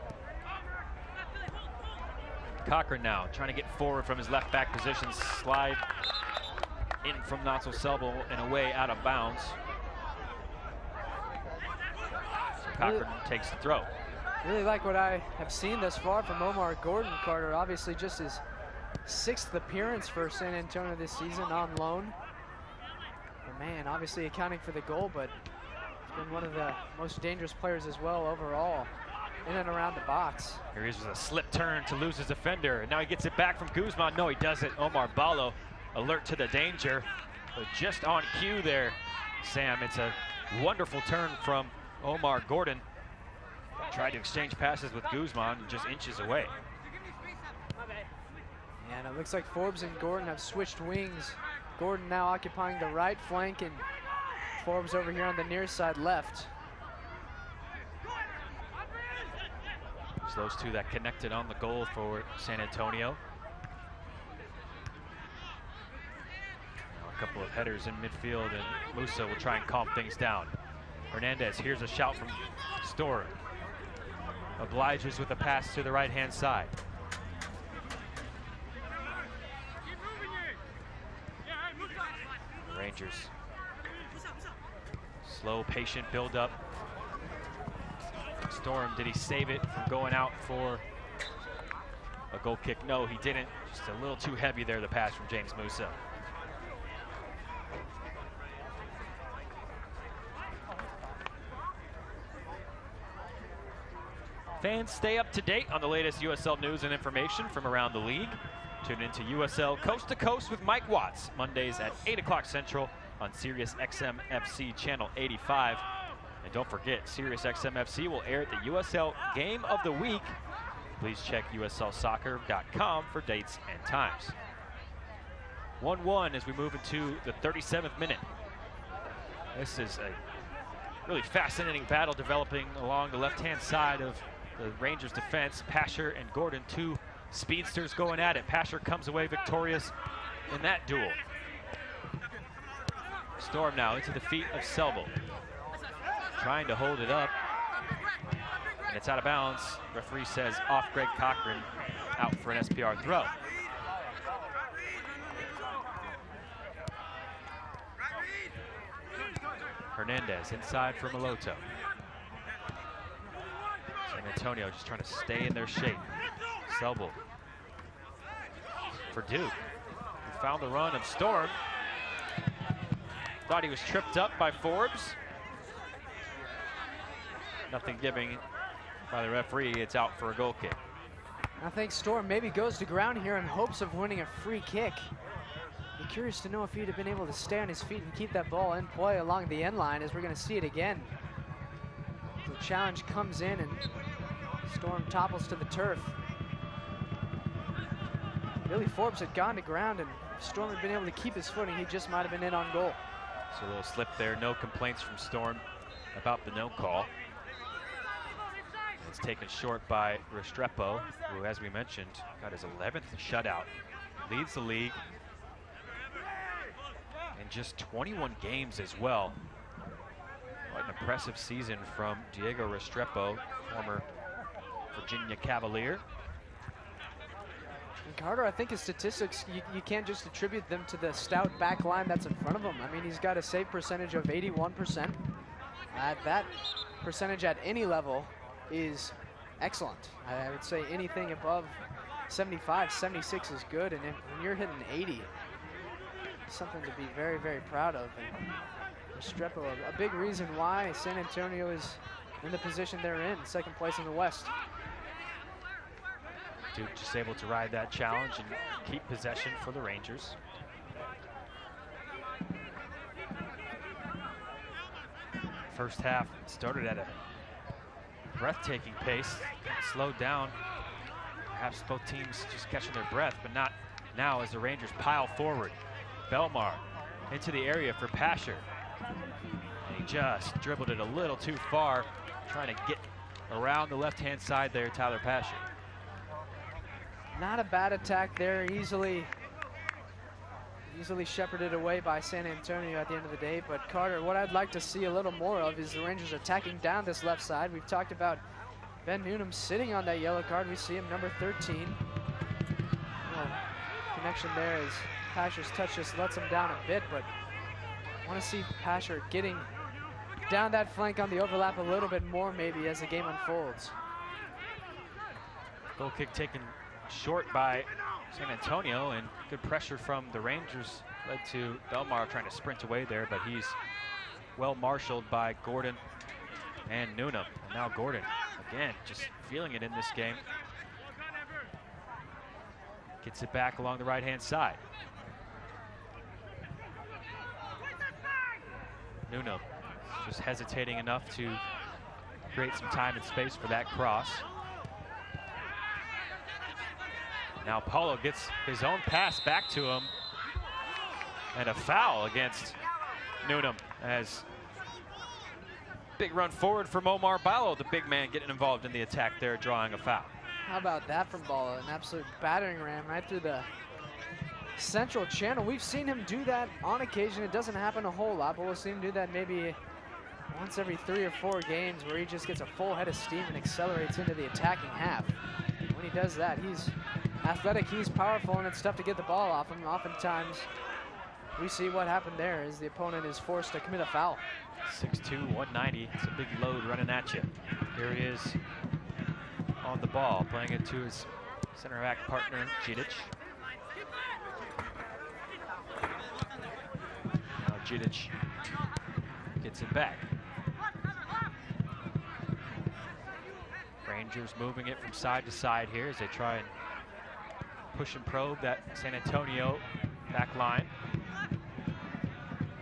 Cochran now trying to get forward from his left back position. Slide in from Natzel Selbel and away out of bounds. So Cochran takes the throw. Really like what I have seen thus far from Omar Gordon, Carter. Obviously just his 6th appearance for San Antonio this season on loan. And man, obviously accounting for the goal, but he's been one of the most dangerous players as well overall in and around the box. Here he is with a slip turn to lose his defender, and now he gets it back from Guzman. No, he doesn't. Omar Ballo alert to the danger, but just on cue there, Sam. It's a wonderful turn from Omar Gordon. Tried to exchange passes with Guzman, just inches away. And it looks like Forbes and Gordon have switched wings Gordon now occupying the right flank, and Forbes over here on the near side left. It's those two that connected on the goal for San Antonio. Now a couple of headers in midfield, and Musa will try and calm things down. Hernandez, here's a shout from Storm. Obliges with a pass to the right-hand side. The Rangers. Slow, patient build-up. Storm, did he save it from going out for a goal kick? No, he didn't. Just a little too heavy there, the pass from James Musa. Fans, stay up to date on the latest USL news and information from around the league. Tune into USL Coast to Coast with Mike Watts, Mondays at 8 o'clock Central on Sirius XM FC Channel 85. And don't forget, Sirius XM FC will air the USL Game of the Week. Please check USLsoccer.com for dates and times. 1-1 as we move into the 37th minute. This is a really fascinating battle developing along the left-hand side of the Rangers defense. Pasher and Gordon, two speedsters going at it. Pasher comes away victorious in that duel. Storm now into the feet of Selville. Trying to hold it up. And it's out of bounds. Referee says off Greg Cochran, out for an SPR throw. Hernandez inside for Maloto. San Antonio just trying to stay in their shape. Selville for Duke, who found the run of Storm. Thought he was tripped up by Forbes. Nothing giving by the referee. It's out for a goal kick. I think Storm maybe goes to ground here in hopes of winning a free kick. I'm curious to know if he'd have been able to stay on his feet and keep that ball in play along the end line, as we're going to see it again. The challenge comes in and Storm topples to the turf. Billy Forbes had gone to ground, and if Storm had been able to keep his footing, he just might have been in on goal. So a little slip there. No complaints from Storm about the no call. It's taken short by Restrepo, who, as we mentioned, got his 11th shutout. Leads the league in just 21 games as well. What an impressive season from Diego Restrepo, former Virginia Cavalier. And Carter, I think his statistics, you can't just attribute them to the stout back line that's in front of him. I mean, he's got a save percentage of 81%. That percentage at any level is excellent. I would say anything above 75, 76 is good, and when you're hitting 80, it's something to be very, very proud of. And Restrepo, a big reason why San Antonio is in the position they're in, second place in the West. Duke just able to ride that challenge and keep possession for the Rangers. First half started at a breathtaking pace, slowed down. Perhaps both teams just catching their breath, but not now as the Rangers pile forward. Belmar into the area for Pasher. And he just dribbled it a little too far, trying to get around the left-hand side there, Tyler Pasher. Not a bad attack there, easily shepherded away by San Antonio at the end of the day. But Carter, what I'd like to see a little more of is the Rangers attacking down this left side. We've talked about Ben Noonan sitting on that yellow card. We see him, number 13. Well, connection there as Pasher's touch just lets him down a bit, but I want to see Pasher getting down that flank on the overlap a little bit more maybe as the game unfolds. Goal kick taken short by San Antonio, and good pressure from the Rangers led to Belmar trying to sprint away there, but he's well marshaled by Gordon and Noonan. And now Gordon, again, just feeling it in this game. Gets it back along the right-hand side. Noonan just hesitating enough to create some time and space for that cross. Now Paulo gets his own pass back to him. And a foul against Newnham as big run forward from Omar Ballo, the big man getting involved in the attack there, drawing a foul. How about that from Ballo? An absolute battering ram right through the central channel. We've seen him do that on occasion. It doesn't happen a whole lot, but we'll see him do that maybe once every 3 or 4 games where he just gets a full head of steam and accelerates into the attacking half. When he does that, he's athletic, he's powerful, and it's tough to get the ball off him. Oftentimes, we see what happened there is the opponent is forced to commit a foul. 6'2", 190. It's a big load running at you. Here he is on the ball, playing it to his center back partner, Jidic. Now Jidic gets it back. Rangers moving it from side to side here as they try and push and probe that San Antonio back line.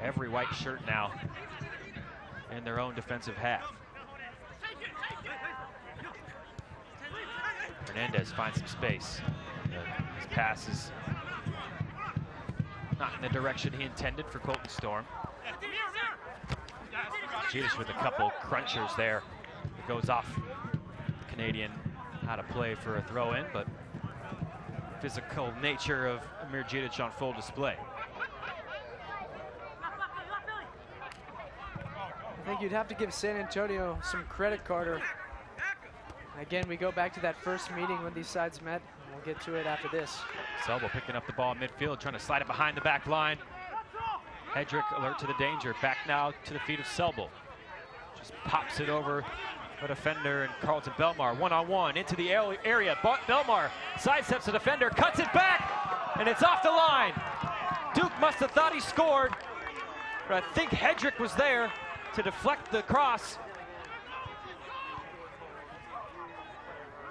Every white shirt now in their own defensive half. Hernandez finds some space. His pass is not in the direction he intended for Colton Storm. Jidic with a couple crunchers there. It goes off Canadian out of play for a throw-in, but physical nature of Amir Jidic on full display. I think you'd have to give San Antonio some credit, Carter. Again, we go back to that first meeting when these sides met. We'll get to it after this. Selbo picking up the ball in midfield, trying to slide it behind the back line. Hedrick alert to the danger. Back now to the feet of Selbo. Just pops it over a defender and Carlton Belmar. One-on-one into the area. Belmar sidesteps the defender, cuts it back, and it's off the line. Duke must have thought he scored, but I think Hedrick was there to deflect the cross.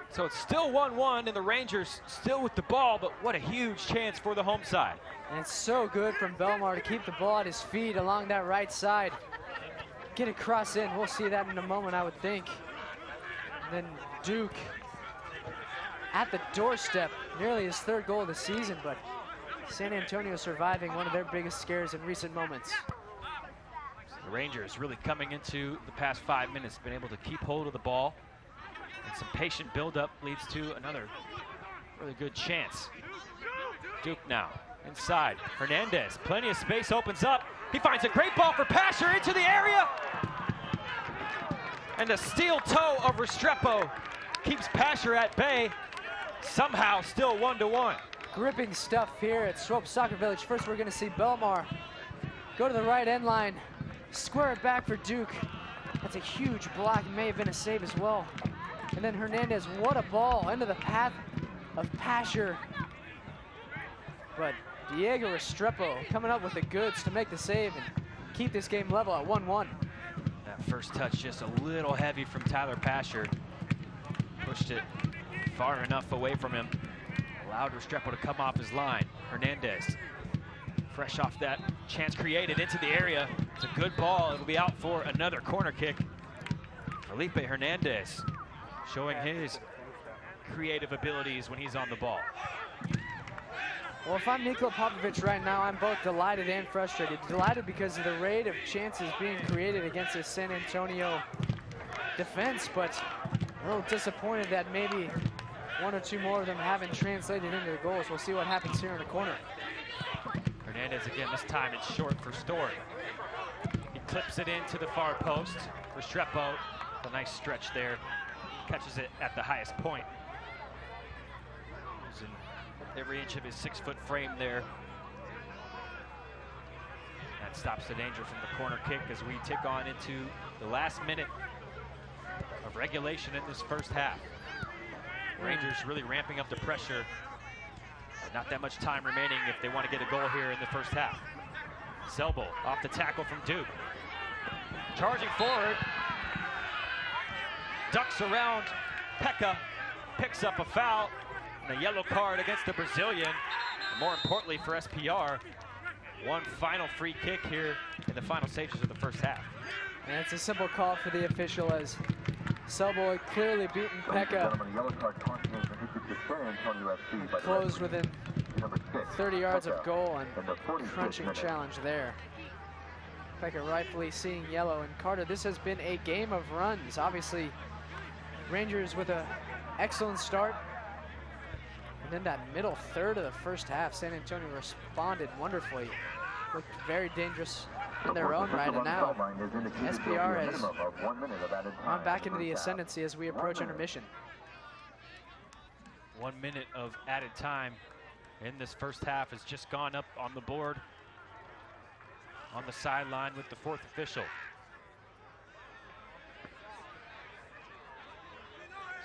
So it's still 1-1 and the Rangers still with the ball, but what a huge chance for the home side. And it's so good from Belmar to keep the ball at his feet along that right side. Get a cross in, we'll see that in a moment, I would think. And then Duke at the doorstep, nearly his 3rd goal of the season, but San Antonio surviving one of their biggest scares in recent moments. The Rangers really coming into the past 5 minutes, been able to keep hold of the ball. And some patient buildup leads to another really good chance. Duke now inside. Hernandez, plenty of space, opens up. He finds a great ball for Pasher into the area. And the steel toe of Restrepo keeps Pasher at bay. Somehow still 1-1. Gripping stuff here at Swope Soccer Village. First, we're going to see Belmar go to the right end line, square it back for Duke. That's a huge block. It may have been a save as well. And then Hernandez, what a ball into the path of Pasher. But Diego Restrepo coming up with the goods to make the save and keep this game level at 1-1. That first touch just a little heavy from Tyler Pasher. Pushed it far enough away from him. Allowed Restrepo to come off his line. Hernandez, fresh off that chance created into the area. It's a good ball. It'll be out for another corner kick. Felipe Hernandez showing his creative abilities when he's on the ball. Well, if I'm Nikola Popovic right now, I'm both delighted and frustrated. Delighted because of the rate of chances being created against this San Antonio defense, but a little disappointed that maybe 1 or 2 more of them haven't translated into the goals. We'll see what happens here in the corner. Hernandez again, this time it's short for Storm. He clips it into the far post. Restrepo, a nice stretch there. Catches it at the highest point. Using every inch of his 6-foot frame there. That stops the danger from the corner kick as we tick on into the last minute of regulation in this first half. Rangers really ramping up the pressure. Not that much time remaining if they want to get a goal here in the first half. Selbo off the tackle from Duke. Charging forward. Ducks around Pekka. Picks up a foul. And a yellow card against the Brazilian. More importantly for SPR, one final free kick here in the final stages of the first half. And it's a simple call for the official as Selbo had clearly beaten Pekka. Closed within 30 yards of goal and crunching challenge there. Becker rightfully seeing yellow. And Carter, this has been a game of runs. Obviously, Rangers with an excellent start. And then that middle third of the first half, San Antonio responded wonderfully. Looked very dangerous in their own right. And now SPR has gone back into the ascendancy as we approach intermission. 1 minute of added time in this first half has just gone up on the board on the sideline with the fourth official.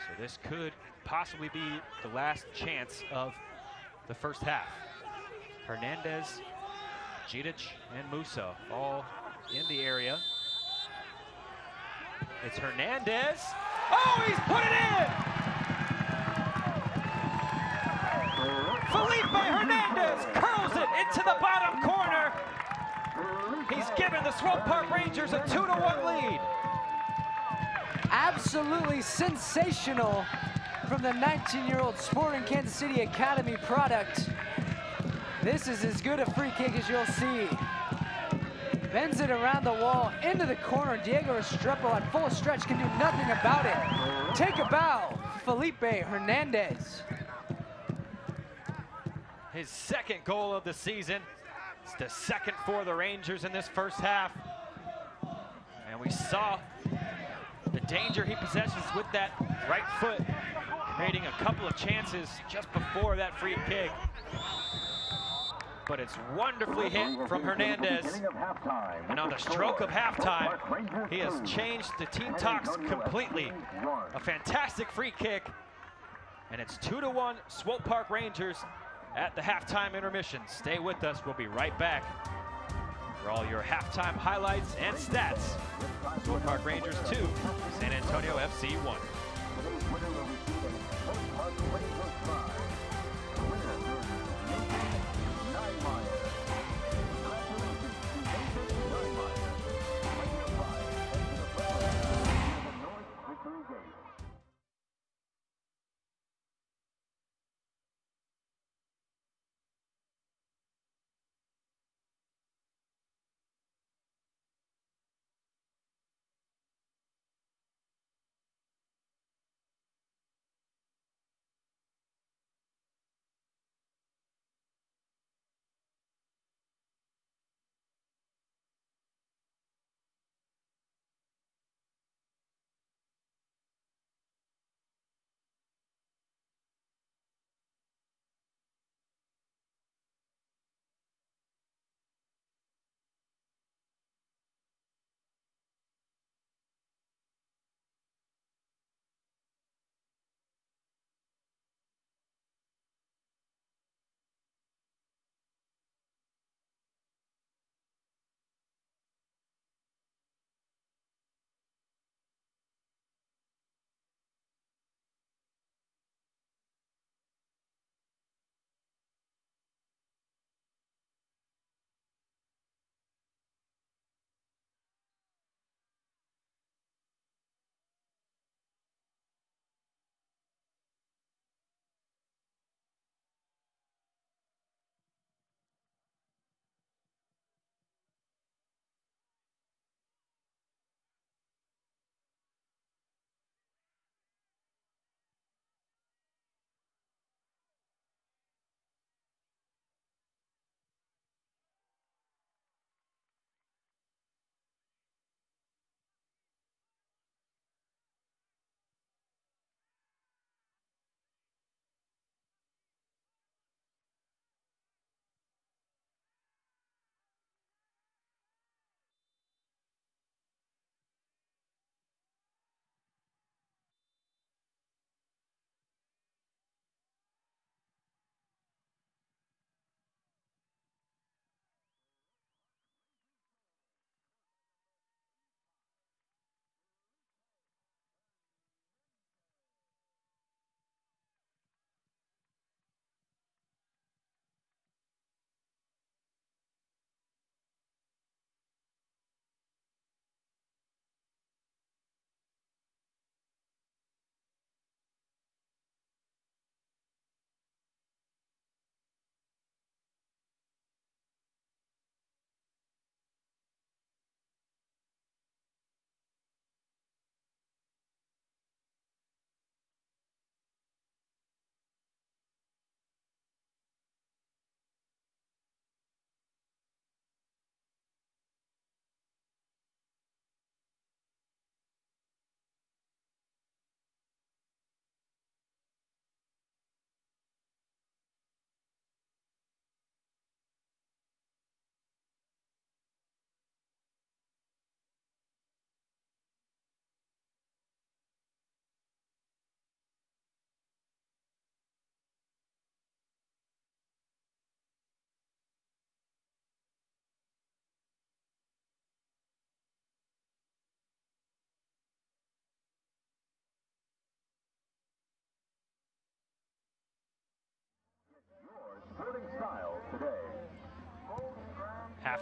So this could possibly be the last chance of the first half. Hernandez, Jidic, and Musa all in the area. It's Hernandez. Oh, he's put it in! Felipe Hernandez curls it into the bottom corner. He's given the Swope Park Rangers a 2-1 lead. Absolutely sensational from the 19-year-old Sporting Kansas City Academy product. This is as good a free kick as you'll see. Bends it around the wall into the corner. Diego Restrepo at full stretch can do nothing about it. Take a bow, Felipe Hernandez. His second goal of the season. It's the second for the Rangers in this first half. And we saw the danger he possesses with that right foot, creating a couple of chances just before that free kick. But it's wonderfully hit from Hernandez. And on the stroke of halftime, he has changed the team talks completely. A fantastic free kick. And it's 2-1 Swope Park Rangers at the halftime intermission. Stay with us. We'll be right back for all your halftime highlights and stats. Swope Park Rangers 2, San Antonio FC 1.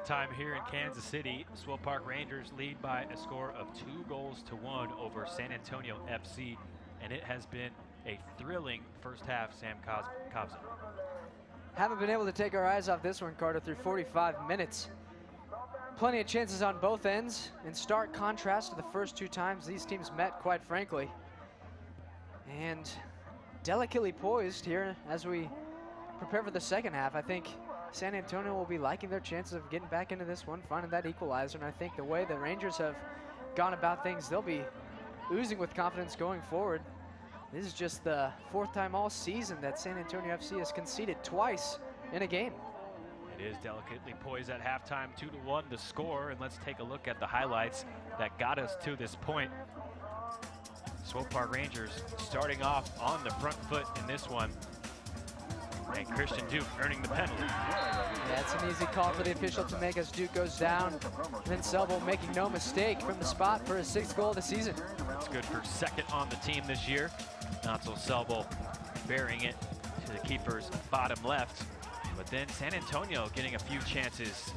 halftime here in Kansas City. Swope Park Rangers lead by a score of 2-1 over San Antonio FC, and it has been a thrilling first half, Sam Cobson. Haven't been able to take our eyes off this one, Carter, through 45 minutes. Plenty of chances on both ends, in stark contrast to the first two times these teams met, quite frankly. And delicately poised here as we prepare for the second half. I think San Antonio will be liking their chances of getting back into this one, finding that equalizer, and I think the way the Rangers have gone about things, they'll be oozing with confidence going forward. This is just the fourth time all season that San Antonio FC has conceded twice in a game. It is delicately poised at halftime, 2-1 the score, and let's take a look at the highlights that got us to this point. Swope Park Rangers starting off on the front foot in this one, and Christian Duke earning the penalty. Yeah, it's an easy call for the official to make as Duke goes down. And then Selbo making no mistake from the spot for his 6th goal of the season. It's good for second on the team this year. Gonzales Selbo burying it to the keeper's bottom left. But then San Antonio getting a few chances.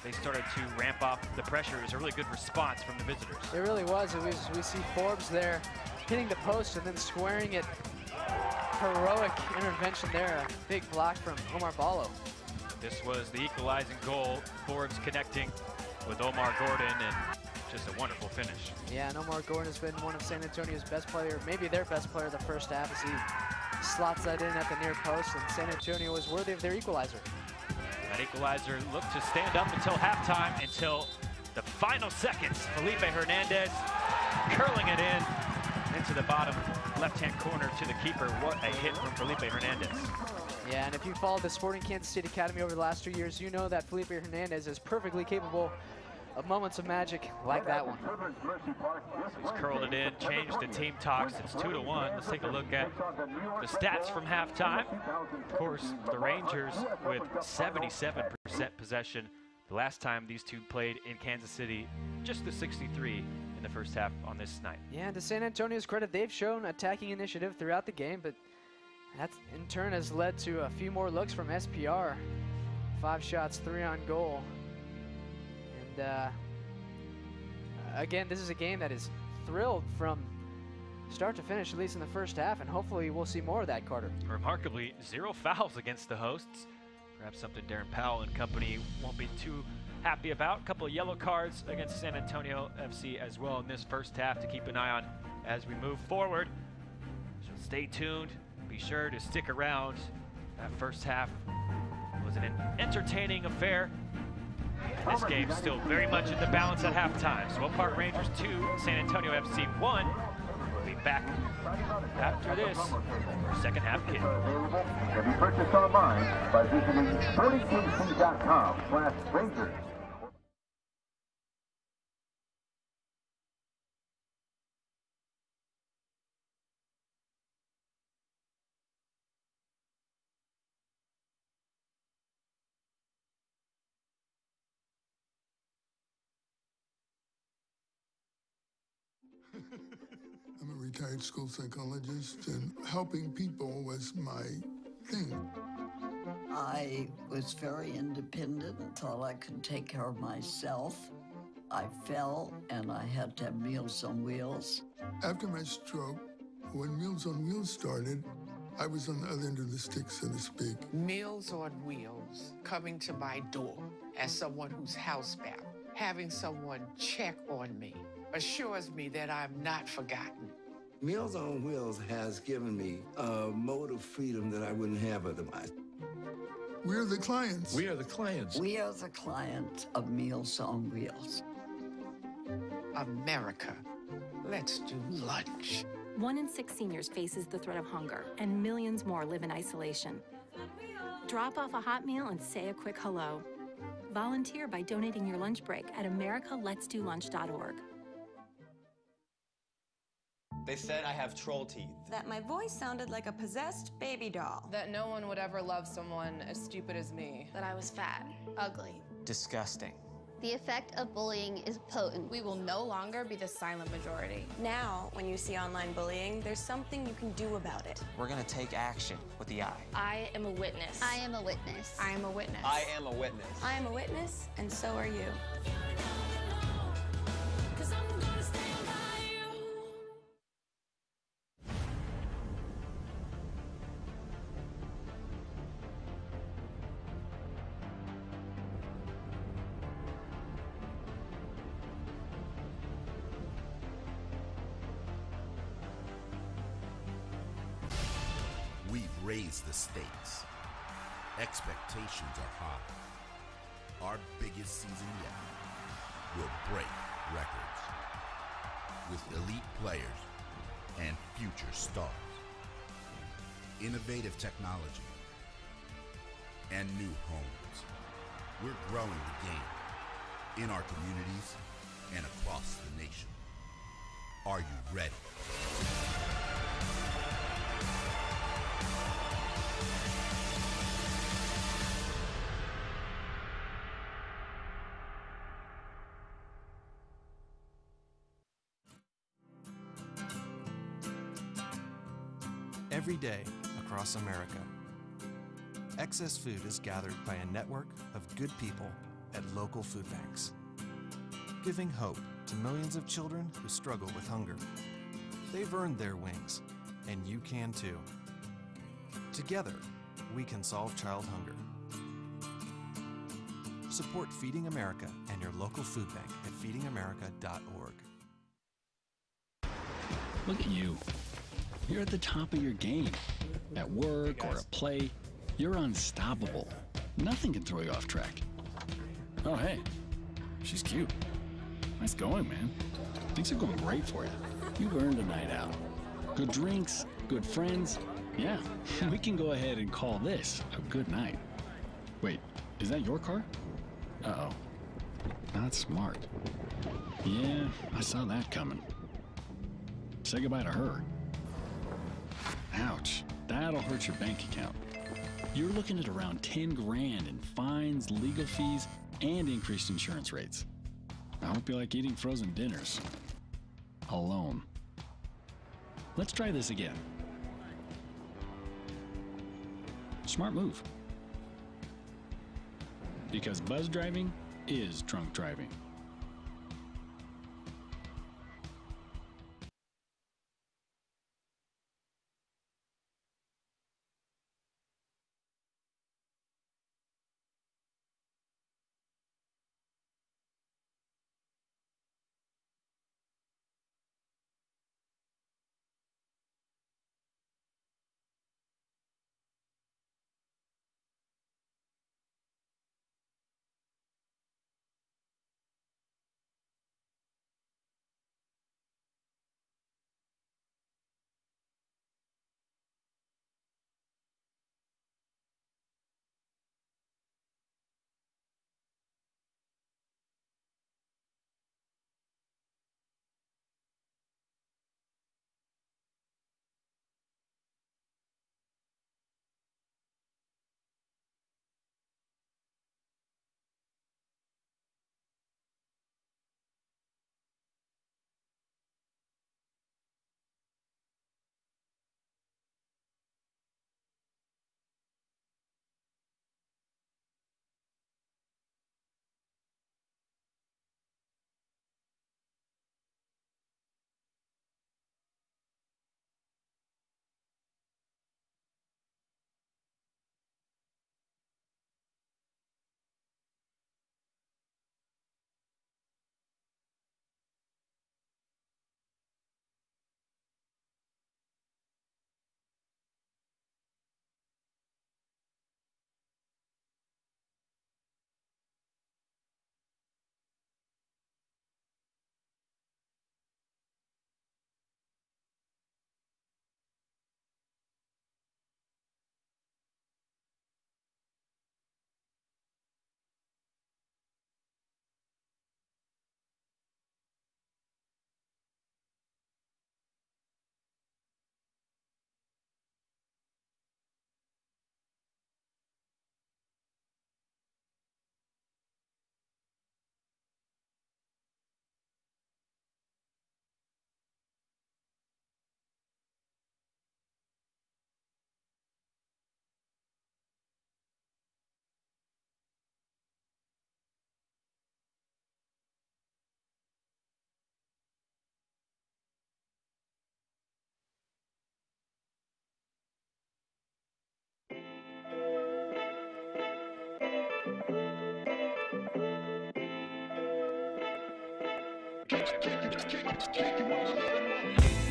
They started to ramp up the pressure. It was a really good response from the visitors. It really was. We see Forbes there hitting the post and then squaring it. Heroic intervention there. A big block from Omar Ballo. This was the equalizing goal. Forbes connecting with Omar Gordon, and just a wonderful finish. Yeah, and Omar Gordon has been one of San Antonio's best player, maybe their best player the first half, as he slots that in at the near post, and San Antonio is worthy of their equalizer. That equalizer looked to stand up until halftime, until the final seconds. Felipe Hernandez curling it in into the bottom left-hand corner to the keeper. What a hit from Felipe Hernandez. Yeah, and if you followed the Sporting Kansas State Academy over the last 2 years, you know that Felipe Hernandez is perfectly capable of moments of magic like that one. He's curled it in, changed the team talks. It's 2-1. Let's take a look at the stats from halftime. Of course, the Rangers with 77% possession. The last time these two played in Kansas City, just the 63 in the first half on this night. Yeah, and to San Antonio's credit, they've shown attacking initiative throughout the game, but that in turn has led to a few more looks from SPR. 5 shots, 3 on goal. And again, this is a game that is thrilled from start to finish, at least in the first half, and hopefully we'll see more of that, Carter. Remarkably, 0 fouls against the hosts. Perhaps something Darren Powell and company won't be too happy about. A couple of yellow cards against San Antonio FC as well in this first half to keep an eye on as we move forward. So stay tuned. Be sure to stick around. That first half was an entertaining affair. And this game's still very much in the balance at halftime. Swope Park Rangers 2, San Antonio FC 1. We'll be back after this for second half kick. Can be purchased online by visiting sportingkc.com/Rangers. I'm a retired school psychologist, and helping people was my thing. I was very independent and thought I could take care of myself. I fell, and I had to have Meals on Wheels. After my stroke, when Meals on Wheels started, I was on the other end of the stick, so to speak. Meals on Wheels, coming to my door as someone who's housebound, having someone check on me, assures me that I'm not forgotten. Meals on Wheels has given me a mode of freedom that I wouldn't have otherwise. We're the clients. We are the clients. We are the clients of Meals on Wheels. America, let's do lunch. 1 in 6 seniors faces the threat of hunger, and millions more live in isolation. Drop off a hot meal and say a quick hello. Volunteer by donating your lunch break at americaletsdolunch.org. They said I have troll teeth. That my voice sounded like a possessed baby doll. That no one would ever love someone as stupid as me. That I was fat, ugly, disgusting, The effect of bullying is potent. We will no longer be the silent majority. Now, when you see online bullying, there's something you can do about it. We're going to take action with the I. I am a witness. I am a witness. I am a witness. I am a witness. I am a witness, and so are you. We've raised the stakes. Expectations are high. Our biggest season yet will break records with elite players and future stars. Innovative technology and new homes. We're growing the game in our communities and across the nation. Are you ready? Every day across America, excess food is gathered by a network of good people at local food banks, giving hope to millions of children who struggle with hunger. They've earned their wings, and you can too. Together, we can solve child hunger. Support Feeding America and your local food bank at feedingamerica.org. Look at you. You're at the top of your game. At work or at play, you're unstoppable. Nothing can throw you off track. Oh, hey, she's cute. Nice going, man. Things are going great for you. You've earned a night out. Good drinks, good friends. Yeah, we can go ahead and call this a good night. Wait, is that your car? Uh-oh. Not smart. Yeah, I saw that coming. Say goodbye to her. Ouch, that'll hurt your bank account. You're looking at around 10 grand in fines, legal fees, and increased insurance rates. I hope you like eating frozen dinners. Alone. Let's try this again. Smart move. Because buzz driving is drunk driving.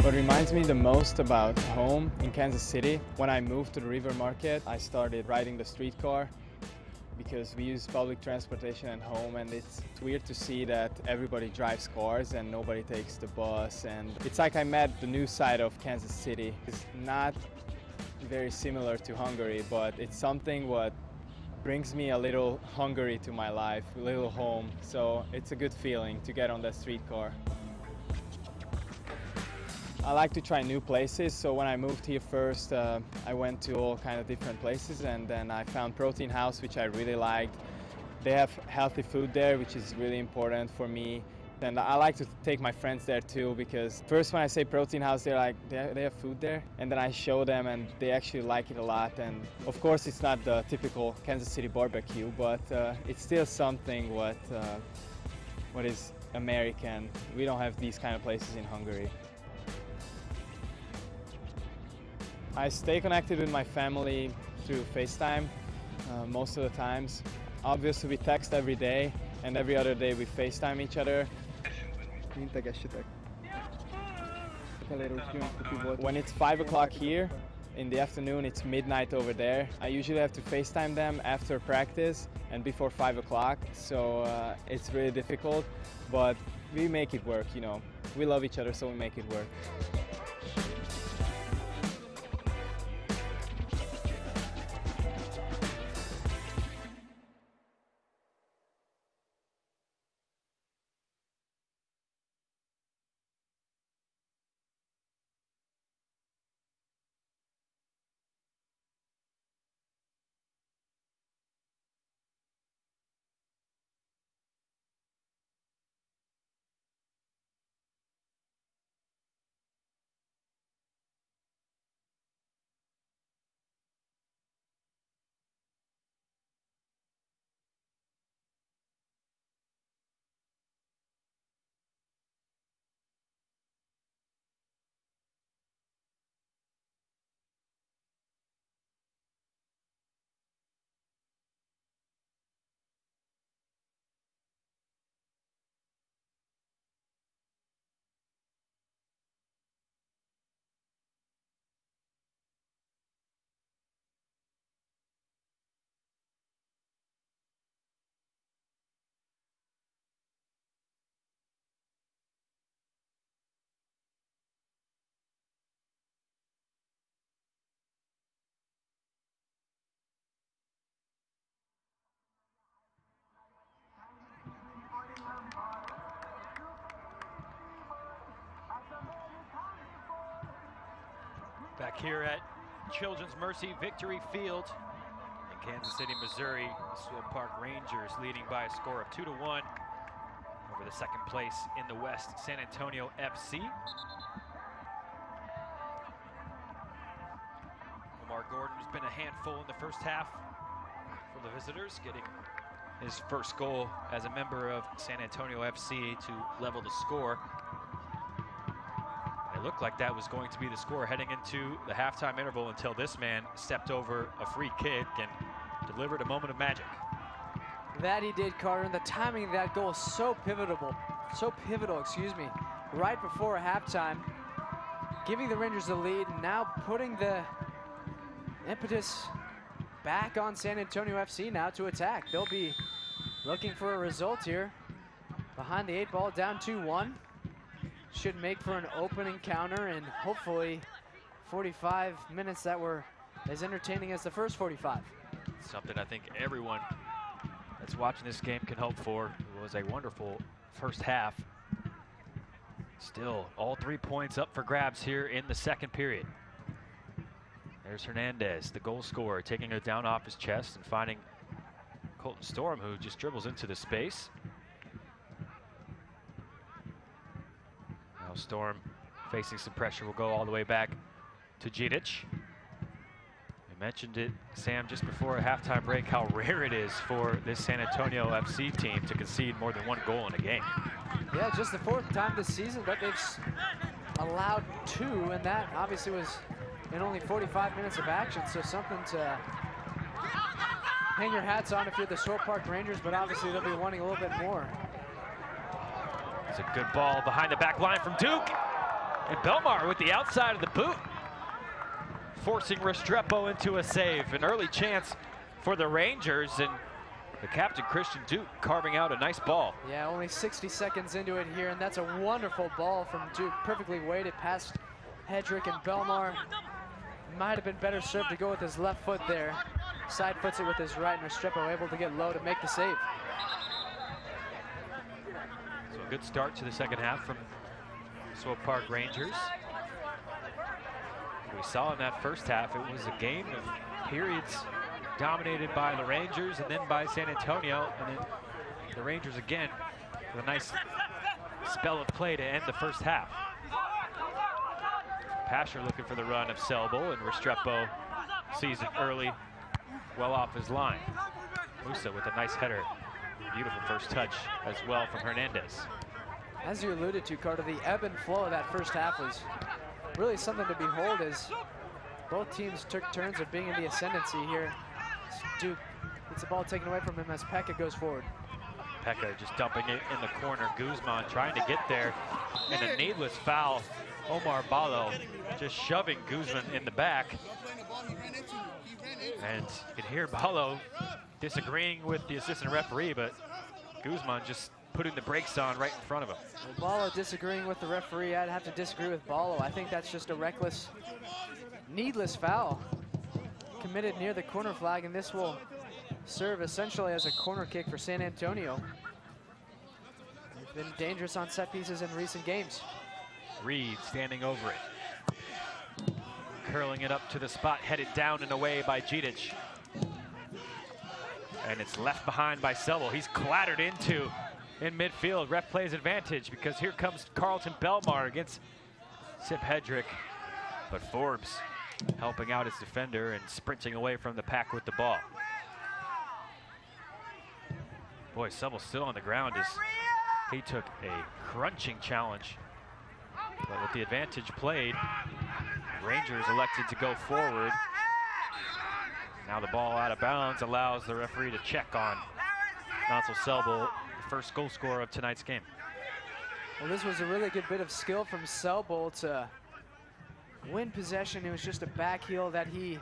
What reminds me the most about home in Kansas City, when I moved to the River Market, I started riding the streetcar because we use public transportation at home, and it's weird to see that everybody drives cars and nobody takes the bus. And it's like I met the new side of Kansas City. It's not very similar to Hungary, but it's something what brings me a little Hungary to my life, a little home. So it's a good feeling to get on that streetcar. I like to try new places, so when I moved here first, I went to all kind of different places, and then I found Protein House, which I really liked. They have healthy food there, which is really important for me. And I like to take my friends there too, because first when I say Protein House, they're like, they have food there? And then I show them and they actually like it a lot. And of course it's not the typical Kansas City barbecue, but it's still something what is American. We don't have these kind of places in Hungary. I stay connected with my family through FaceTime most of the times. Obviously we text every day, and every other day we FaceTime each other. When it's 5 o'clock here, in the afternoon it's midnight over there. I usually have to FaceTime them after practice and before 5 o'clock, so it's really difficult, but we make it work, you know. We love each other, so we make it work. Back here at Children's Mercy Victory Field in Kansas City, Missouri, the Swope Park Rangers leading by a score of 2-1 over the second place in the West, San Antonio FC. Marc Gordon's been a handful in the first half for the visitors, getting his first goal as a member of San Antonio FC to level the score. It looked like that was going to be the score heading into the halftime interval until this man stepped over a free kick and delivered a moment of magic. That he did, Carter, and the timing of that goal is so pivotal, right before halftime, giving the Rangers the lead, and now putting the impetus back on San Antonio FC now to attack. They'll be looking for a result here. Behind the 8 ball, down 2-1. Should make for an open encounter, and hopefully 45 minutes that were as entertaining as the first 45. Something I think everyone that's watching this game can hope for. It was a wonderful first half. Still, all 3 points up for grabs here in the second period. There's Hernandez, the goal scorer, taking it down off his chest and finding Colton Storm, who just dribbles into the space. Now Storm facing some pressure will go all the way back to Džidić. We mentioned it, Sam, just before a halftime break, how rare it is for this San Antonio FC team to concede more than 1 goal in a game. Yeah, just the 4th time this season that they've allowed 2, and that obviously was in only 45 minutes of action, so something to hang your hats on if you're the Swope Park Rangers, but obviously they'll be wanting a little bit more. It's a good ball behind the back line from Duke. And Belmar with the outside of the boot, forcing Restrepo into a save. An early chance for the Rangers, and the captain, Christian Duke, carving out a nice ball. Yeah, only 60 seconds into it here, and that's a wonderful ball from Duke. Perfectly weighted past Hedrick and Belmar. Might have been better served to go with his left foot there. Side foots it with his right, and Restrepo able to get low to make the save. So a good start to the second half from Swope Park Rangers. We saw in that first half, it was a game of periods dominated by the Rangers and then by San Antonio, and then the Rangers again with a nice spell of play to end the first half. Pasher looking for the run of Selbel, and Restrepo sees it early, well off his line. Musa with a nice header. Beautiful first touch as well from Hernandez. As you alluded to, Carter, the ebb and flow of that first half was really something to behold, as both teams took turns of being in the ascendancy here. Duke gets the ball taken away from him as Pekka goes forward. Pekka just dumping it in the corner. Guzman trying to get there, and a needless foul. Omar Balo just shoving Guzman in the back. And you can hear Balo disagreeing with the assistant referee, but Guzman just putting the brakes on right in front of him. Well, Balo disagreeing with the referee. I'd have to disagree with Balo. I think that's just a reckless, needless foul committed near the corner flag, and this will serve essentially as a corner kick for San Antonio. They've been dangerous on set pieces in recent games. Reed standing over it. Curling it up to the spot, headed down and away by Džidić. And it's left behind by Selbel. He's clattered into in midfield. Ref plays advantage because here comes Carlton Belmar against Sip Hedrick. But Forbes helping out his defender and sprinting away from the pack with the ball. Boy, Selbel still on the ground as he took a crunching challenge. But with the advantage played, Rangers elected to go forward. Now the ball out of bounds allows the referee to check on Nancel Selbel, the first goal scorer of tonight's game. Well, this was a really good bit of skill from Selbel to win possession. It was just a back heel that he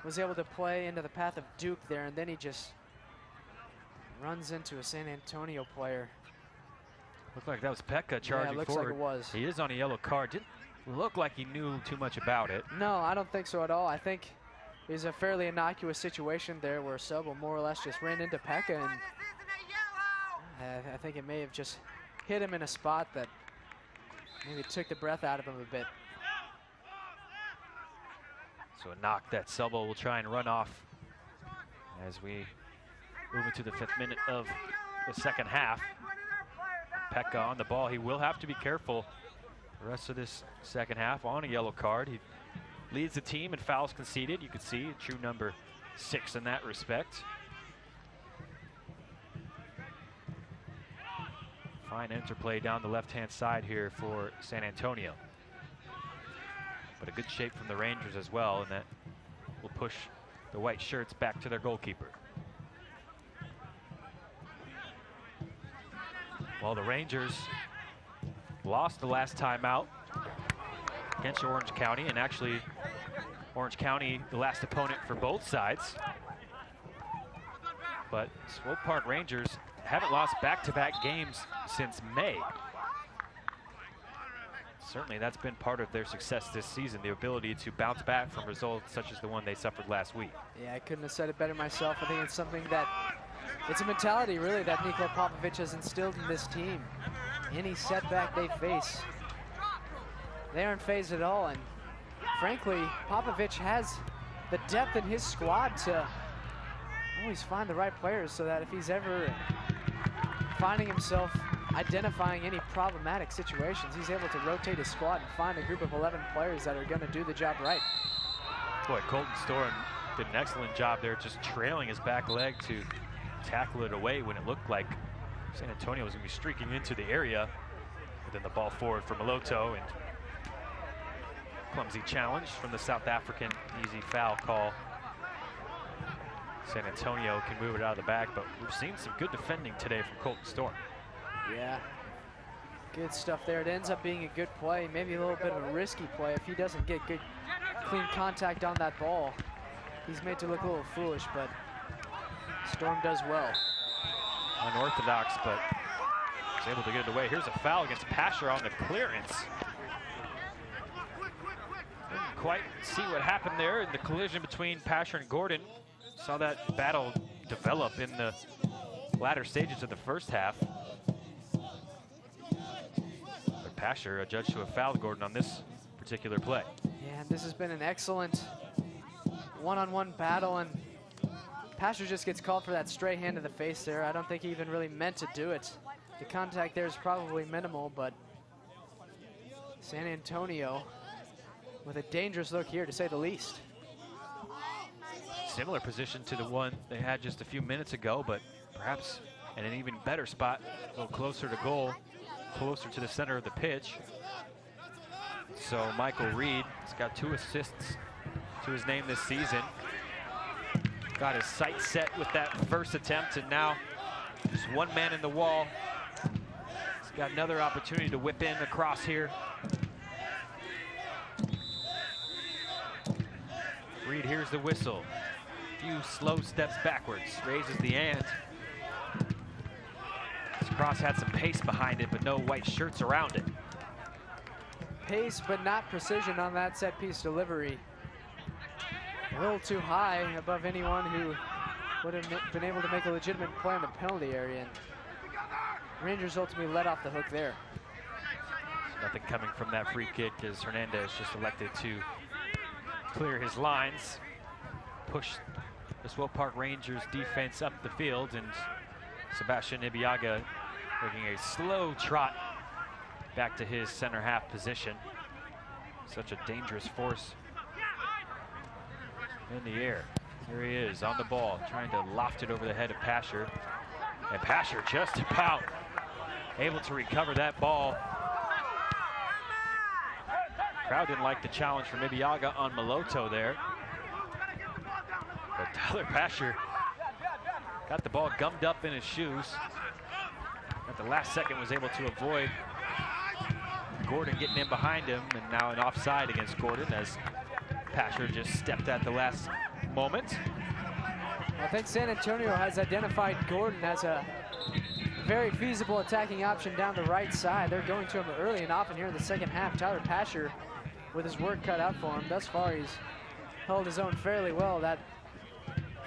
was able to play into the path of Duke there, and then he just runs into a San Antonio player. Looked like that was Pekka charging looks forward. like it was. He is on a yellow card. Didn't look like he knew too much about it. No, I don't think so at all. I think it was a fairly innocuous situation there where Selbel more or less just ran into Pekka, and I think it may have just hit him in a spot that maybe took the breath out of him a bit. So a knock that Selbel will try and run off as we move into the 5th minute of the second half. Pekka on the ball. He will have to be careful the rest of this second half on a yellow card. He leads the team in fouls conceded. You can see a true number 6 in that respect. Fine interplay down the left-hand side here for San Antonio. But a good shape from the Rangers as well, and that will push the white shirts back to their goalkeeper. Well, the Rangers lost the last time out against Orange County, and actually Orange County the last opponent for both sides. But Swope Park Rangers haven't lost back-to-back games since May. Certainly that's been part of their success this season, the ability to bounce back from results such as the one they suffered last week. Yeah, I couldn't have said it better myself. I think it's something that, it's a mentality really that Nikola Popovic has instilled in this team. Any setback they face, they aren't phased at all. And frankly, Popovic has the depth in his squad to always find the right players, so that if he's ever finding himself identifying any problematic situations, he's able to rotate his squad and find a group of 11 players that are going to do the job right. Boy, Colton Storm did an excellent job there, just trailing his back leg to tackle it away when it looked like San Antonio was going to be streaking into the area. But then the ball forward for Maloto, and clumsy challenge from the South African, easy foul call. San Antonio can move it out of the back, but we've seen some good defending today from Colton Storm. Yeah. Good stuff there. It ends up being a good play, maybe a little bit of a risky play. If he doesn't get good, clean contact on that ball, he's made to look a little foolish, but Storm does well. Unorthodox, but is able to get it away. Here's a foul against Pasher on the clearance. Didn't quite see what happened there in the collision between Pasher and Gordon. Saw that battle develop in the latter stages of the first half. But Pasher adjudged to have fouled Gordon on this particular play. Yeah, this has been an excellent one-on-one battle, and Pasher just gets called for that stray hand to the face there. I don't think he even really meant to do it. The contact there is probably minimal, but San Antonio with a dangerous look here, to say the least. Similar position to the one they had just a few minutes ago, but perhaps in an even better spot, a little closer to goal, closer to the center of the pitch. So Michael Reed has got 2 assists to his name this season. Got his sights set with that first attempt, and now just one man in the wall. He's got another opportunity to whip in across here. Reed hears the whistle. Few slow steps backwards, raises the hand. This cross had some pace behind it, but no white shirts around it. Pace, but not precision on that set piece delivery. A little too high above anyone who would have been able to make a legitimate play in the penalty area. And Rangers ultimately let off the hook there. Nothing coming from that free kick as Hernandez just elected to clear his lines, push the Swope Park Rangers defense up the field, and Sebastian Ibeagha making a slow trot back to his center half position. Such a dangerous force in the air. Here he is on the ball, trying to loft it over the head of Pasher. And Pasher just about able to recover that ball. Crowd didn't like the challenge from Ibeagha on Maloto there. But Tyler Pasher got the ball gummed up in his shoes. At the last second was able to avoid Gordon getting in behind him, and now an offside against Gordon as Pasher just stepped at the last moment. I think San Antonio has identified Gordon as a very feasible attacking option down the right side. They're going to him early and often here in the second half. Tyler Pasher with his work cut out for him. Thus far, he's held his own fairly well. That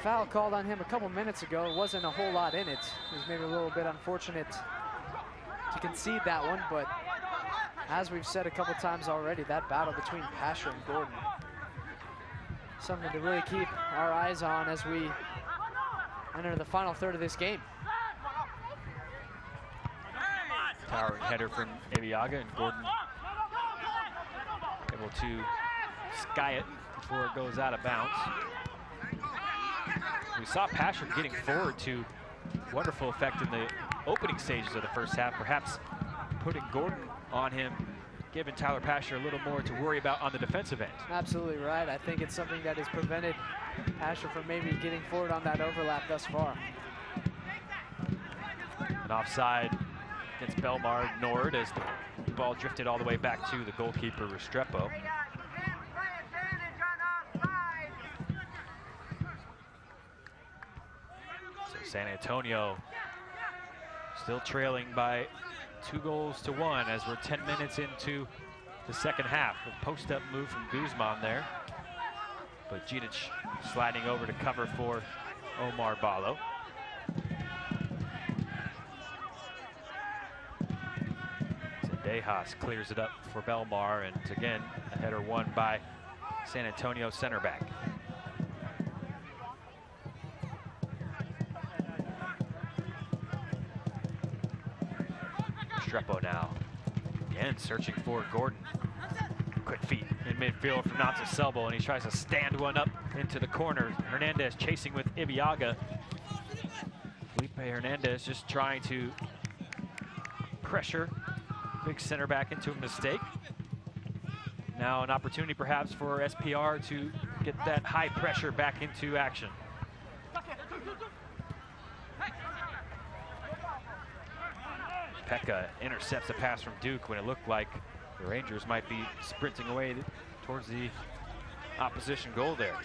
foul called on him a couple minutes ago wasn't a whole lot in it. It was maybe a little bit unfortunate to concede that one, but as we've said a couple times already, that battle between Pasher and Gordon, something to really keep our eyes on as we enter the final third of this game. Towering header from Ibeagha, and Gordon able to sky it before it goes out of bounds. We saw Pasher getting forward to wonderful effect in the opening stages of the first half, perhaps putting Gordon on him, giving Tyler Pasher a little more to worry about on the defensive end. Absolutely right. I think it's something that has prevented Pasher from maybe getting forward on that overlap thus far. An offside against Belmar ignored as the ball drifted all the way back to the goalkeeper, Restrepo. So San Antonio still trailing by 2-1 as we're 10 minutes into the second half. A post-up move from Guzman there, but Djidic sliding over to cover for Omar Balo. Dejas clears it up for Belmar, and again, a header won by San Antonio center back. Restrepo now, again searching for Gordon. Quick feet in midfield from Gonzales, and he tries to stand one up into the corner. Hernandez chasing with Ibeagha. Felipe Hernandez just trying to pressure big center back into a mistake. Now an opportunity perhaps for SPR to get that high pressure back into action. Pekka intercepts a pass from Duke when it looked like the Rangers might be sprinting away towards the opposition goal there.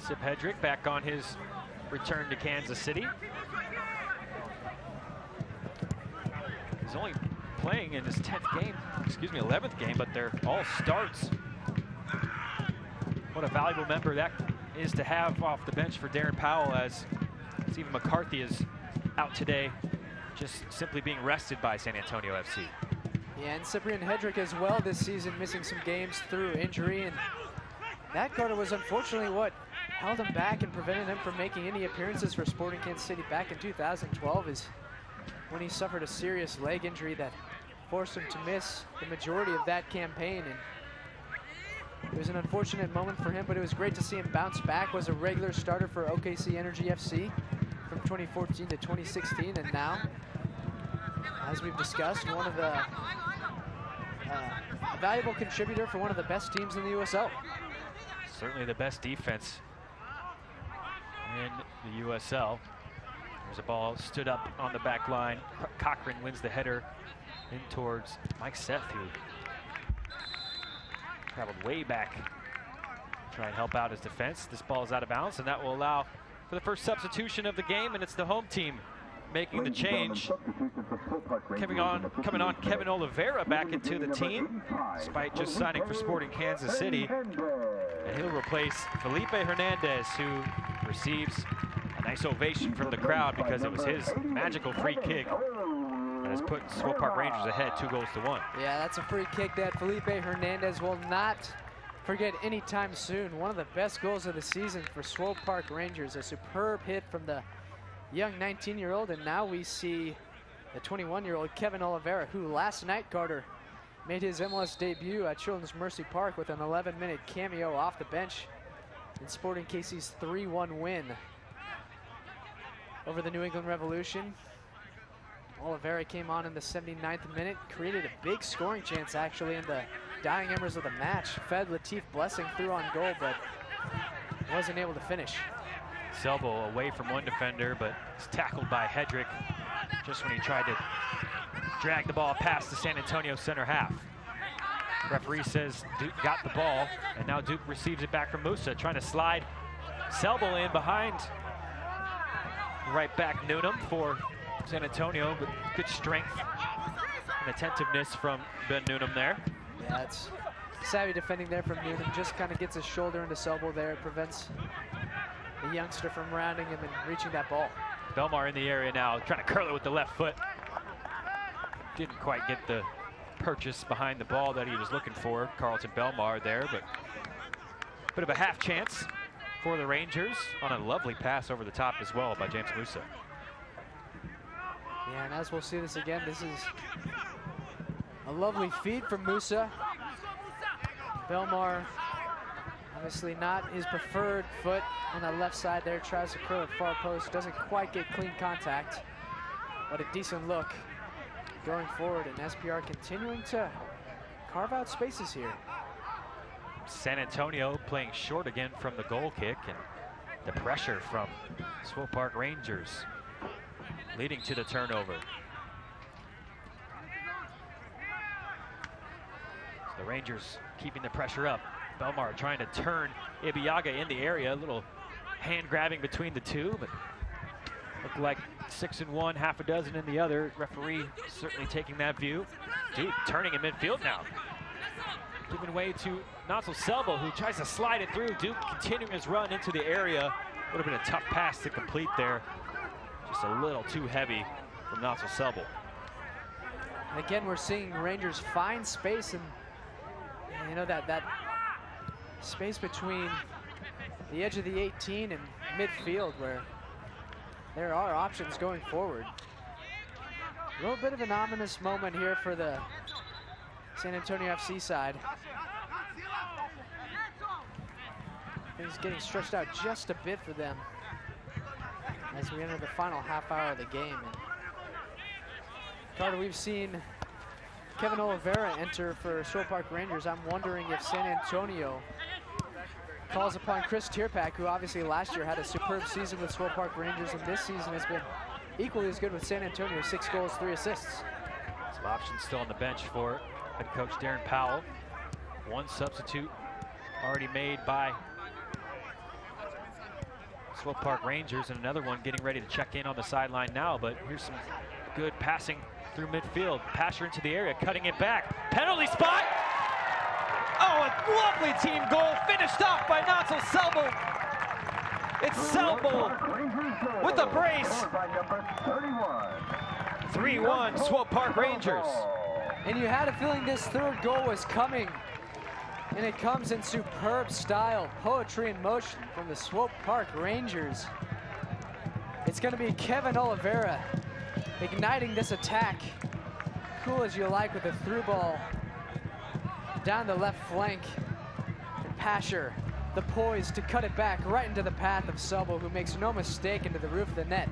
Sip Hedrick back on his return to Kansas City. He's only playing in his 10th game, 11th game, but they're all starts. What a valuable member that is to have off the bench for Darren Powell, as Stephen McCarthy is out today, just simply being rested by San Antonio FC. Yeah, and Cyprian Hedrick as well this season, missing some games through injury, and that, Carter, was unfortunately what held him back and prevented him from making any appearances for Sporting Kansas City back in 2012, is when he suffered a serious leg injury that forced him to miss the majority of that campaign. And it was an unfortunate moment for him, but it was great to see him bounce back. Was a regular starter for OKC Energy FC from 2014 to 2016, and now, as we've discussed, one of the a valuable contributor for one of the best teams in the USL. Certainly the best defense in the USL. There's a ball stood up on the back line. Cochran wins the header in towards Mike Seth, who traveled way back to try and help out his defense. This ball is out of bounds, and that will allow for the first substitution of the game, and it's the home team making the change. Coming on, Kevin Oliveira back into the team, despite just signing for Sporting Kansas City. And he'll replace Felipe Hernandez, who receives a nice ovation from the crowd because it was his magical free kick that has put Swope Park Rangers ahead 2-1. Yeah, that's a free kick that Felipe Hernandez will not forget anytime soon. One of the best goals of the season for Swope Park Rangers. A superb hit from the young 19-year-old, and now we see the 21-year-old Kevin Oliveira, who last night, Carter, made his MLS debut at Children's Mercy Park with an 11-minute cameo off the bench in Sporting KC's 3-1 win over the New England Revolution. Oliveira came on in the 79th minute, created a big scoring chance actually in the dying embers of the match. Fed Latif Blessing through on goal, but wasn't able to finish. Selbo away from one defender, but is tackled by Hedrick just when he tried to drag the ball past the San Antonio center half. Referee says Duke got the ball, and now Duke receives it back from Musa, trying to slide Selbo in behind right back Newnham for San Antonio, but good strength and attentiveness from Ben Newnham there. Yeah, it's savvy defending there from Newnham. Just kind of gets his shoulder into Selbo there. It prevents the youngster from rounding him and reaching that ball. Belmar in the area now, trying to curl it with the left foot. Didn't quite get the purchase behind the ball that he was looking for. Carlton Belmar there, but bit of a half chance for the Rangers on a lovely pass over the top as well by James Musa. Yeah, and as we'll see this again, this is a lovely feed from Musa. Belmar, obviously not his preferred foot on the left side there, tries to curl it far post, doesn't quite get clean contact, but a decent look going forward, and SPR continuing to carve out spaces here. San Antonio playing short again from the goal kick, and the pressure from Swope Park Rangers leading to the turnover. So the Rangers keeping the pressure up. Belmar trying to turn Ibiaga in the area, a little hand grabbing between the two, but looked like 6 in one, half a dozen in the other. Referee certainly taking that view. Duke turning in midfield now, giving way to Natsal Selbo, who tries to slide it through. Duke continuing his run into the area. Would have been a tough pass to complete there. Just a little too heavy from Natsal Selbo. And again, we're seeing Rangers find space, and you know that space between the edge of the 18 and midfield, where there are options going forward. A little bit of an ominous moment here for the San Antonio FC side. Things getting stretched out just a bit for them as we enter the final half hour of the game. And Carter, we've seen Kevin Oliveira enter for Swope Park Rangers, I'm wondering if San Antonio calls upon Chris Tierpak, who obviously last year had a superb season with Swope Park Rangers, and this season has been equally as good with San Antonio, 6 goals, 3 assists. Some options still on the bench for head coach Darren Powell. One substitute already made by Swope Park Rangers, and another one getting ready to check in on the sideline now. But here's some good passing through midfield. Pasher into the area, cutting it back. Penalty spot! Oh, a lovely team goal finished off by Natsal Selbel. It's Selbel with a brace. 3-1 Swope Park Rangers. And you had a feeling this third goal was coming. And it comes in superb style, poetry in motion from the Swope Park Rangers. It's going to be Kevin Oliveira igniting this attack. Cool as you like with a through ball down the left flank. And Pasher, the poise to cut it back right into the path of Selbel, who makes no mistake into the roof of the net.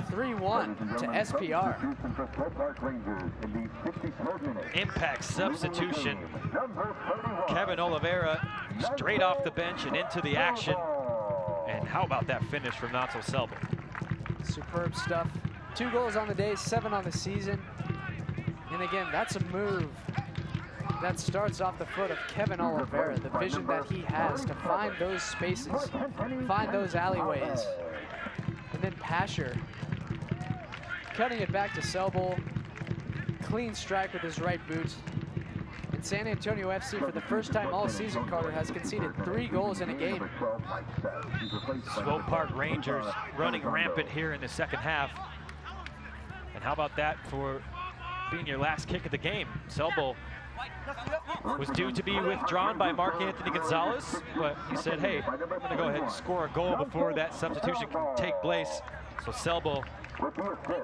3-1 to SPR. Impact substitution. Kevin Oliveira straight off the bench and into the action. And how about that finish from Natsal Selbel? Superb stuff. 2 goals on the day, 7 on the season. And again, that's a move that starts off the foot of Kevin Oliveira, the vision that he has to find those spaces, find those alleyways. And then Pasher cutting it back to Selbel. Clean strike with his right boot. And San Antonio FC, for the first time all season, Carter, has conceded 3 goals in a game. Swope Park Rangers running rampant here in the second half. And how about that for being your last kick of the game? Selbel was due to be withdrawn by Marc Gonzales, but he said, hey, I'm going to go ahead and score a goal before that substitution can take place. So Selbel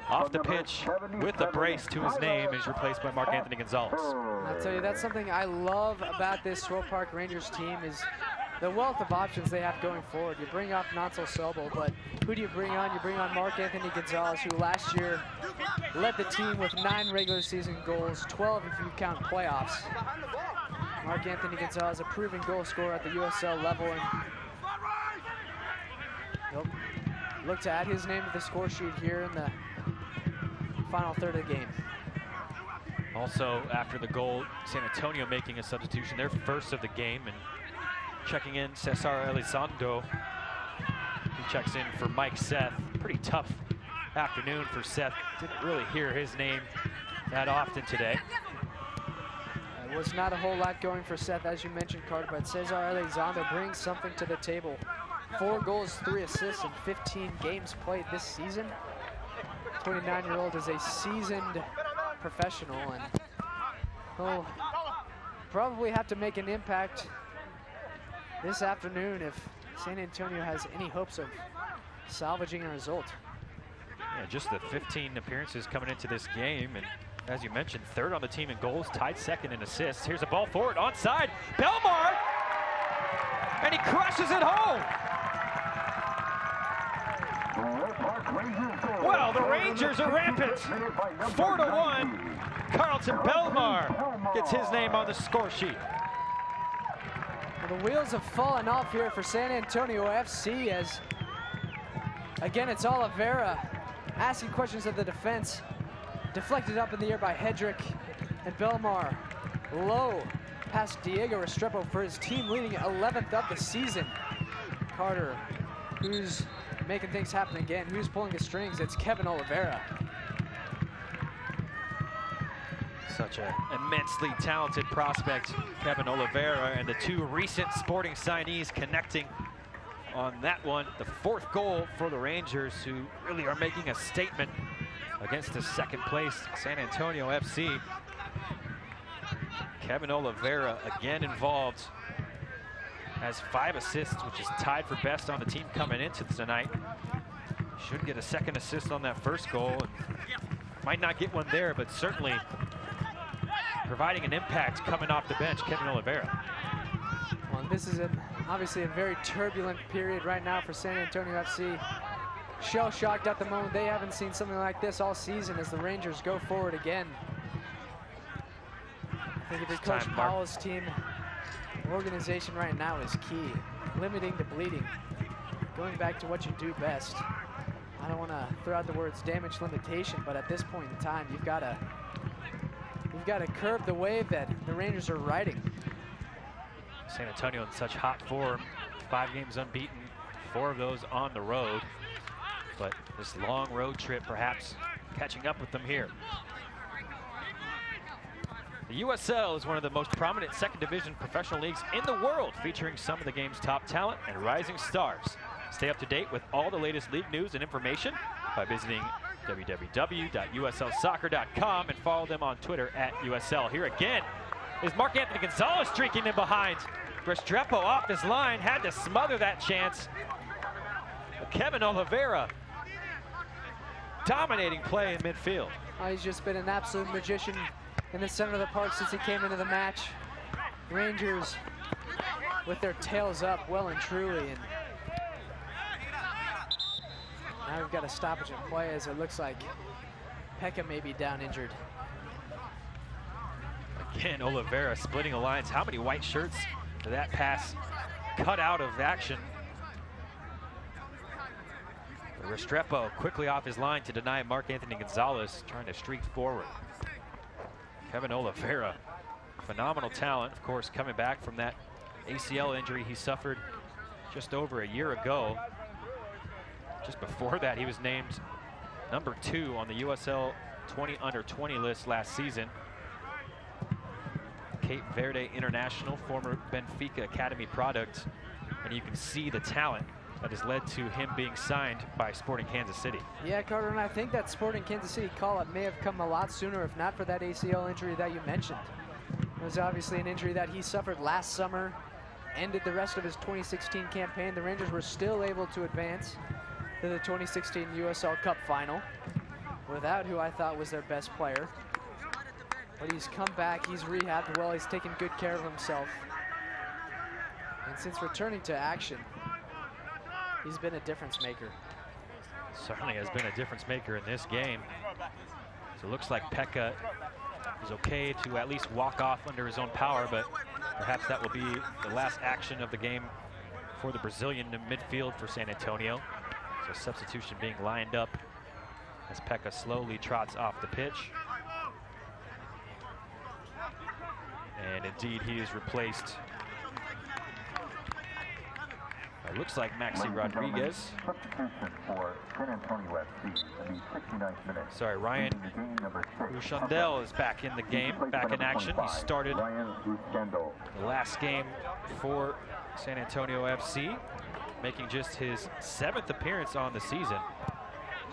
off the pitch with a brace to his name is replaced by Marc Gonzales. I'll tell you, that's something I love about this Swope Park Rangers team is the wealth of options they have going forward. You bring off Natsal Selbel, but who do you bring on? You bring on Marc Gonzales, who last year led the team with 9 regular season goals, 12 if you count playoffs. Marc Gonzales, a proven goal scorer at the USL level, and he'll look to add his name to the score sheet here in the final third of the game. Also, after the goal, San Antonio making a substitution, their first of the game, and checking in Cesar Elizondo. He checks in for Mike Seth. Pretty tough afternoon for Seth. Didn't really hear his name that often today. There was not a whole lot going for Seth, as you mentioned, Carter, but Cesar Elizondo brings something to the table. 4 goals, 3 assists in 15 games played this season. 29-year-old is a seasoned professional, and he'll probably have to make an impact this afternoon if San Antonio has any hopes of salvaging a result. Yeah, just the 15 appearances coming into this game, and as you mentioned, 3rd on the team in goals, tied 2nd in assists. Here's a ball forward, onside, Belmar, and he crushes it home. Well, the Rangers are rampant. 4-1. Carlton Belmar gets his name on the score sheet. Well, the wheels have fallen off here for San Antonio FC as, again, it's Oliveira asking questions of the defense. Deflected up in the air by Hedrick, and Belmar low past Diego Restrepo for his team leading 11th of the season. Carter, who's making things happen again, who's pulling the strings? It's Kevin Oliveira. Such an immensely talented prospect, Kevin Oliveira, and the 2 recent Sporting signees connecting on that one. The 4th goal for the Rangers, who really are making a statement against the 2nd place San Antonio FC. Kevin Oliveira again involved, has 5 assists, which is tied for best on the team coming into tonight. Should get a 2nd assist on that 1st goal, and might not get one there, but certainly providing an impact coming off the bench, Kevin Oliveira. Well, this is obviously a very turbulent period right now for San Antonio FC. Shell-shocked at the moment. They haven't seen something like this all season as the Rangers go forward again. think if you're Coach Powell's team, organization right now is key. Limiting the bleeding. Going back to what you do best. I don't want to throw out the words damage limitation, but at this point in time, you've got to curb the wave that the Rangers are riding. San Antonio in such hot form, 5 games unbeaten, 4 of those on the road. But this long road trip perhaps catching up with them here. The USL is one of the most prominent second division professional leagues in the world, featuring some of the game's top talent and rising stars. Stay up to date with all the latest league news and information by visiting www.uslsoccer.com and follow them on Twitter @USL. Here again is Marc Gonzales streaking in behind. Restrepo off his line, had to smother that chance. But Kevin Oliveira dominating play in midfield. He's just been an absolute magician in the center of the park since he came into the match. Rangers with their tails up well and truly. And now we've got a stoppage of play as it looks like Pekka may be down injured. Again, Oliveira splitting the lines. How many white shirts did that pass cut out of action? Restrepo quickly off his line to deny Marc Gonzales, trying to streak forward. Kevin Oliveira, phenomenal talent, of course, coming back from that ACL injury he suffered just over a year ago. Just before that, he was named number 2 on the USL 20 under 20 list last season. Cape Verde international, former Benfica Academy product, and you can see the talent that has led to him being signed by Sporting Kansas City. Yeah, Carter, and I think that Sporting Kansas City call-up may have come a lot sooner if not for that ACL injury that you mentioned. It was obviously an injury that he suffered last summer, ended the rest of his 2016 campaign. The Rangers were still able to advance to the 2016 USL Cup final without who I thought was their best player. But he's come back, he's rehabbed well, he's taken good care of himself. And since returning to action, he's been a difference maker. Certainly has been a difference maker in this game. So it looks like Pekka is okay to at least walk off under his own power, but perhaps that will be the last action of the game for the Brazilian in midfield for San Antonio. So substitution being lined up as Pekka slowly trots off the pitch. And indeed, he is replaced. It looks like Maxi Rodriguez. Substitution for San Antonio FC in the 69th minute. Sorry, Ryan Rushandel is back in the game, back in action. He started the last game for San Antonio FC, making just his 7th appearance on the season.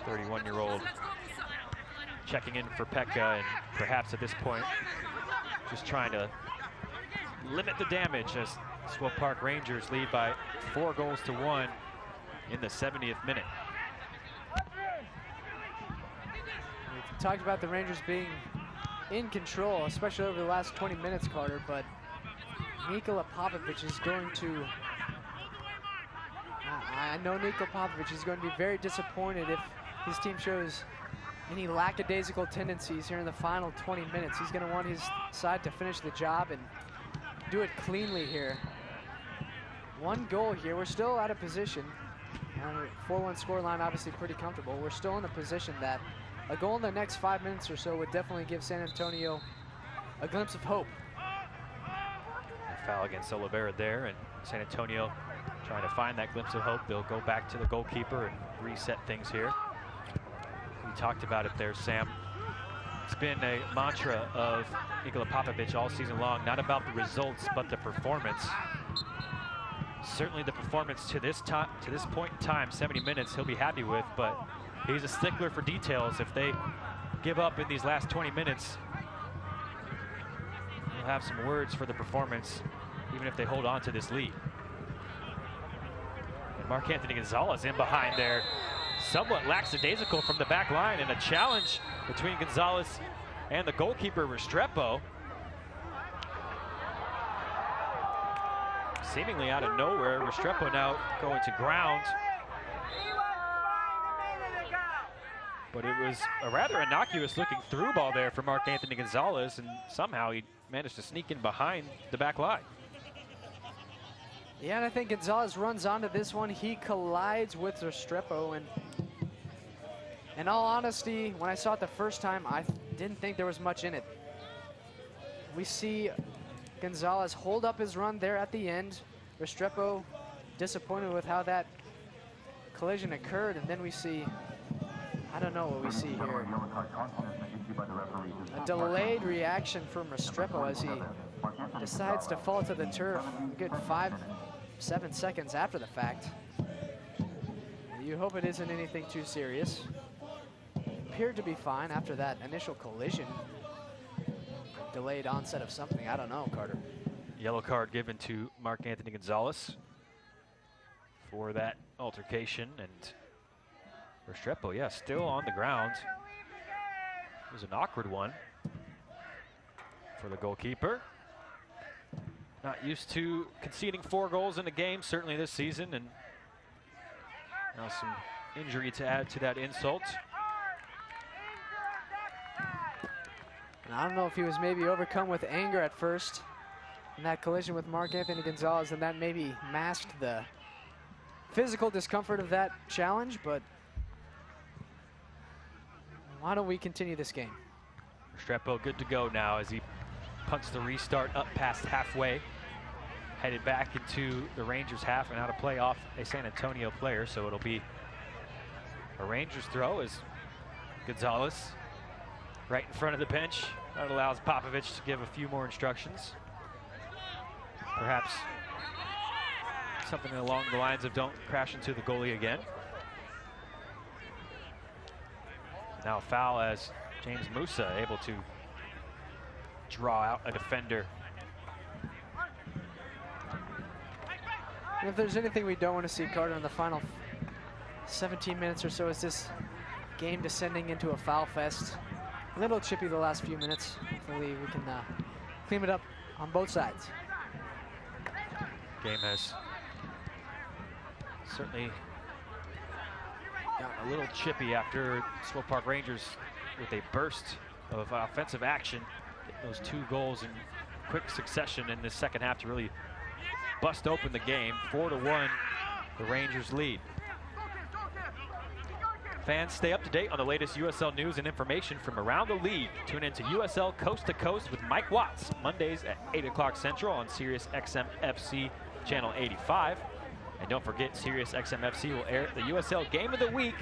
31-year-old checking in for Pekka, and perhaps at this point just trying to limit the damage as Swope Park Rangers lead by 4 goals to 1 in the 70th minute. We've talked about the Rangers being in control, especially over the last 20 minutes, Carter, but Nikola Popovic is going to, I know Nikola Popovic is going to be very disappointed if his team shows any lackadaisical tendencies here in the final 20 minutes. He's going to want his side to finish the job and do it cleanly here. 1 goal here. We're still out of position. 4-1 scoreline, obviously pretty comfortable. We're still in a position that a goal in the next 5 minutes or so would definitely give San Antonio a glimpse of hope. A foul against Oliveira there, and San Antonio trying to find that glimpse of hope. They'll go back to the goalkeeper and reset things here. We talked about it there, Sam. It's been a mantra of Nikola Popovic all season long, not about the results, but the performance. Certainly the performance to this point in time, 70 minutes, he'll be happy with, but he's a stickler for details. If they give up in these last 20 minutes, he'll have some words for the performance, even if they hold on to this lead. And Marc Gonzales in behind there, somewhat lackadaisical from the back line, and a challenge between Gonzales and the goalkeeper, Restrepo. Seemingly out of nowhere, Restrepo now going to ground. But it was a rather innocuous looking through ball there for Marc Anthony Gonzales, and somehow he managed to sneak in behind the back line. Yeah, and I think Gonzales runs onto this one. He collides with Restrepo, and in all honesty, when I saw it the first time, I didn't think there was much in it. We see Gonzales hold up his run there at the end. Restrepo disappointed with how that collision occurred, and then we see, I don't know what we see here. A delayed reaction from Restrepo as he decides to fall to the turf a good 5-7 seconds after the fact. You hope it isn't anything too serious. Appeared to be fine after that initial collision. Delayed onset of something, I don't know, Carter. Yellow card given to Marc Anthony Gonzales for that altercation, and Restrepo, yeah, still on the ground. It was an awkward one for the goalkeeper. Not used to conceding 4 goals in a game, certainly this season, and now some injury to add to that insult. And I don't know if he was maybe overcome with anger at first in that collision with Marc Anthony Gonzales, and that maybe masked the physical discomfort of that challenge, but why don't we continue this game? Restrepo good to go now as he punts the restart up past halfway, headed back into the Rangers half and out of play off a San Antonio player, so it'll be a Rangers throw as Gonzales right in front of the bench. That allows Popovich to give a few more instructions. Perhaps something along the lines of don't crash into the goalie again. Now a foul as James Musa able to draw out a defender. And if there's anything we don't want to see, Carter, in the final 17 minutes or so, is this game descending into a foul fest. A little chippy the last few minutes. Hopefully we can clean it up on both sides. Game has certainly gotten a little chippy after Swope Park Rangers with a burst of offensive action. Getting those 2 goals in quick succession in this second half to really bust open the game. 4-1, the Rangers lead. Fans, stay up to date on the latest USL news and information from around the league. Tune in to USL Coast to Coast with Mike Watts, Mondays at 8 o'clock Central on Sirius XM FC Channel 85. And don't forget, Sirius XM FC will air the USL Game of the Week.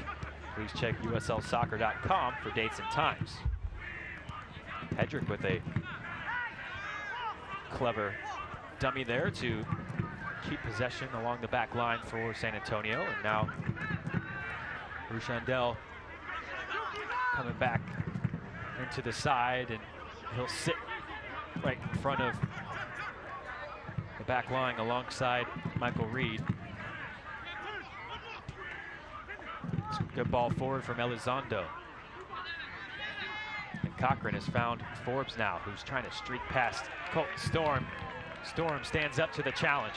Please check uslsoccer.com for dates and times. Hedrick with a clever dummy there to keep possession along the back line for San Antonio. And now Rushandel coming back into the side, and he'll sit right in front of the back line alongside Michael Reed. It's a good ball forward from Elizondo. And Cochran has found Forbes now, who's trying to streak past Colton Storm. Storm stands up to the challenge.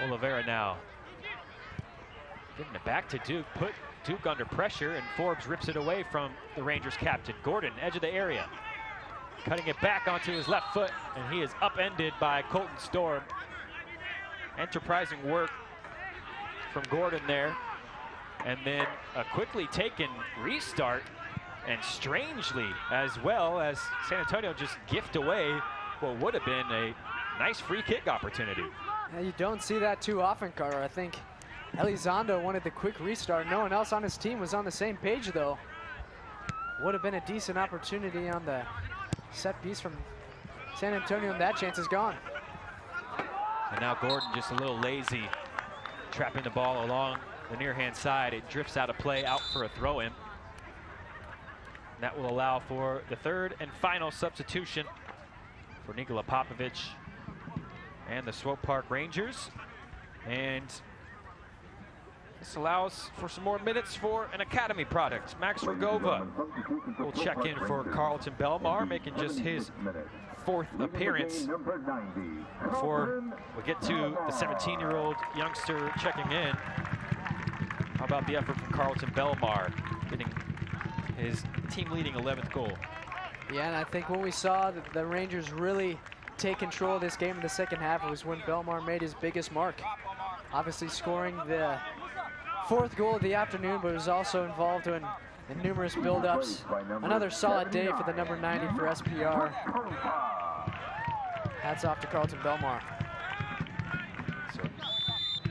Oliveira now giving it back to Duke, put Duke under pressure, and Forbes rips it away from the Rangers captain. Gordon, edge of the area, cutting it back onto his left foot, and he is upended by Colton Storm. Enterprising work from Gordon there, and then a quickly taken restart, and strangely as well as San Antonio just gift away what would have been a nice free kick opportunity. Yeah, you don't see that too often, Carter. I think Elizondo wanted the quick restart. No one else on his team was on the same page, though. Would have been a decent opportunity on the set piece from San Antonio, and that chance is gone. And now Gordon just a little lazy, trapping the ball along the near-hand side. It drifts out of play, out for a throw-in. That will allow for the third and final substitution for Nikola Popovic and the Swope Park Rangers. And this allows for some more minutes for an academy product. Max Rogova will check in for Carlton Belmar, making just his 4th appearance. Before we get to the 17-year-old youngster checking in, how about the effort from Carlton Belmar, getting his team-leading 11th goal? Yeah, and I think when we saw the Rangers really take control of this game in the second half, it was when Belmar made his biggest mark. Obviously scoring the 4th goal of the afternoon, but was also involved in numerous build-ups. Another solid day for the number 90 for SPR. Hats off to Carlton Belmar. So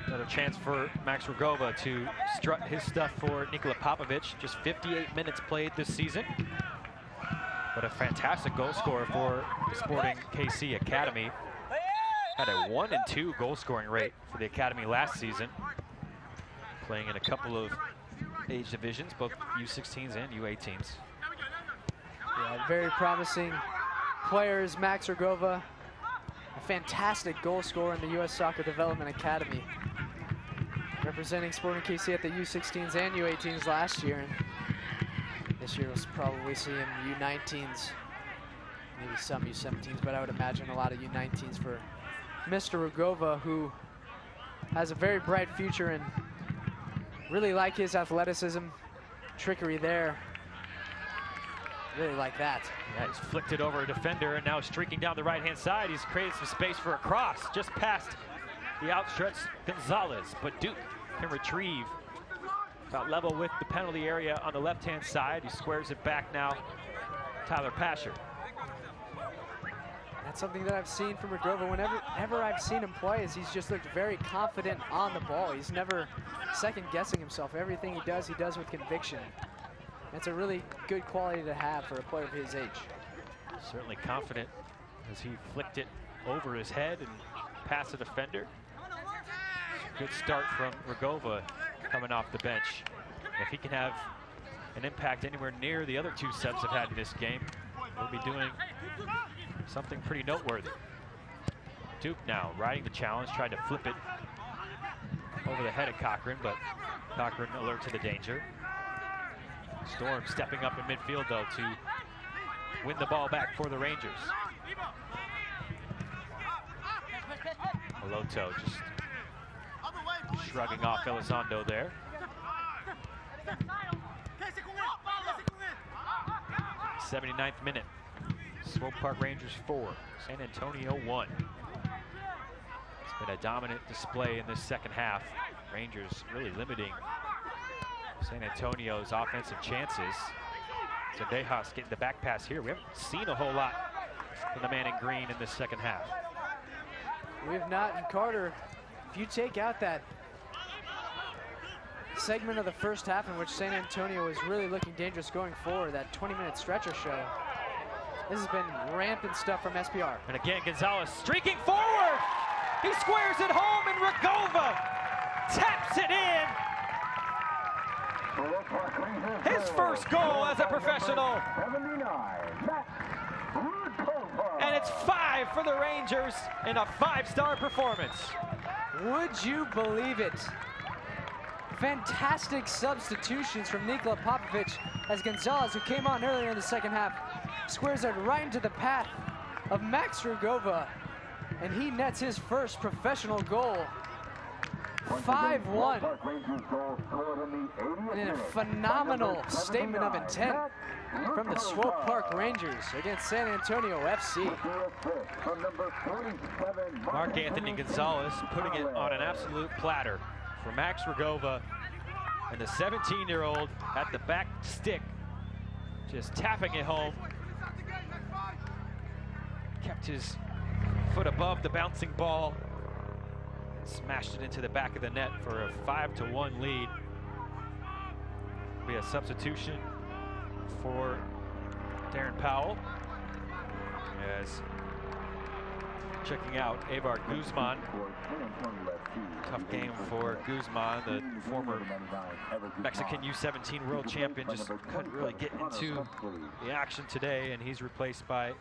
another chance for Max Rugova to strut his stuff for Nikola Popovic. Just 58 minutes played this season. But a fantastic goal scorer for the Sporting KC Academy. Had a 1 and 2 goal scoring rate for the Academy last season. Playing in a couple of age divisions, both U16s and U18s. Yeah, very promising players. Max Rugova, a fantastic goal scorer in the U.S. Soccer Development Academy. Representing Sporting KC at the U16s and U18s last year. And this year we'll probably see him U19s, maybe some U17s, but I would imagine a lot of U19s for Mr. Rugova, who has a very bright future, and really like his athleticism, trickery there. Really like that. Yeah, he's flicked it over a defender and now streaking down the right-hand side. He's created some space for a cross just past the outstretched Gonzales, but Duke can retrieve about level with the penalty area on the left-hand side. He squares it back now. Tyler Pasher. That's something that I've seen from Rugova. Whenever I've seen him play, is he's just looked very confident on the ball. He's never second-guessing himself. Everything he does with conviction. That's a really good quality to have for a player of his age. Certainly confident as he flicked it over his head and past the defender. Good start from Rugova coming off the bench. If he can have an impact anywhere near the other 2 subs have had in this game, he'll be doing something pretty noteworthy. Duke now riding the challenge, tried to flip it over the head of Cochran, but Cochran alert to the danger. Storm stepping up in midfield though to win the ball back for the Rangers. Maloto just shrugging off Elizondo there. 79th minute. Swope Park Rangers 4, San Antonio 1. It's been a dominant display in this second half. Rangers really limiting San Antonio's offensive chances. Zendejas getting the back pass here. We haven't seen a whole lot from the man in green in this second half. We have not. And Carter, if you take out that segment of the first half in which San Antonio was really looking dangerous going forward, that 20-minute stretch or so, this has been rampant stuff from SPR. And again, Gonzales streaking forward. He squares it home, and Rugova taps it in. His first goal as a professional. And it's 5 for the Rangers in a 5-star performance. Would you believe it? Fantastic substitutions from Nikola Popovic as Gonzales, who came on earlier in the second half, squares it right into the path of Max Rugova, and he nets his first professional goal. 5-1. And a phenomenal statement of intent from the Swope Park Rangers against San Antonio FC. Marc Anthony Gonzales putting it on an absolute platter for Max Rugova, and the 17-year-old at the back stick, just tapping it home. Kept his foot above the bouncing ball and smashed it into the back of the net for a 5-1 lead. Be a substitution for Darren Powell as checking out Eibar Guzman. Tough game for Guzman, the former Mexican U17 world champion. Just couldn't really get into the action today, and he's replaced by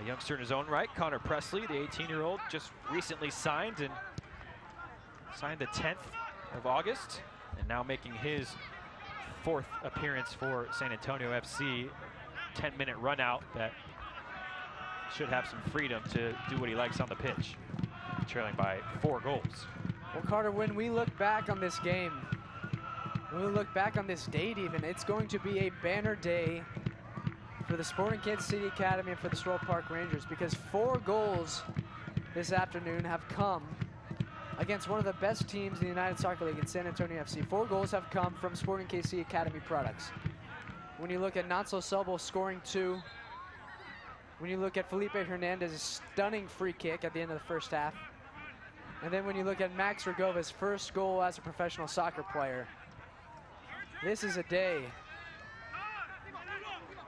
a youngster in his own right, Connor Presley, the 18-year-old, just recently signed the 10th of August, and now making his 4th appearance for San Antonio FC. 10-minute run out that should have some freedom to do what he likes on the pitch, trailing by 4 goals. Well, Carter, when we look back on this game, when we look back on this date even, it's going to be a banner day for the Sporting Kansas City Academy and for the Swope Park Rangers, because 4 goals this afternoon have come against one of the best teams in the United Soccer League in San Antonio FC. 4 goals have come from Sporting KC Academy products. When you look at Nansel Sobel scoring 2, when you look at Felipe Hernandez's stunning free kick at the end of the first half, and then when you look at Max Regova's first goal as a professional soccer player, this is a day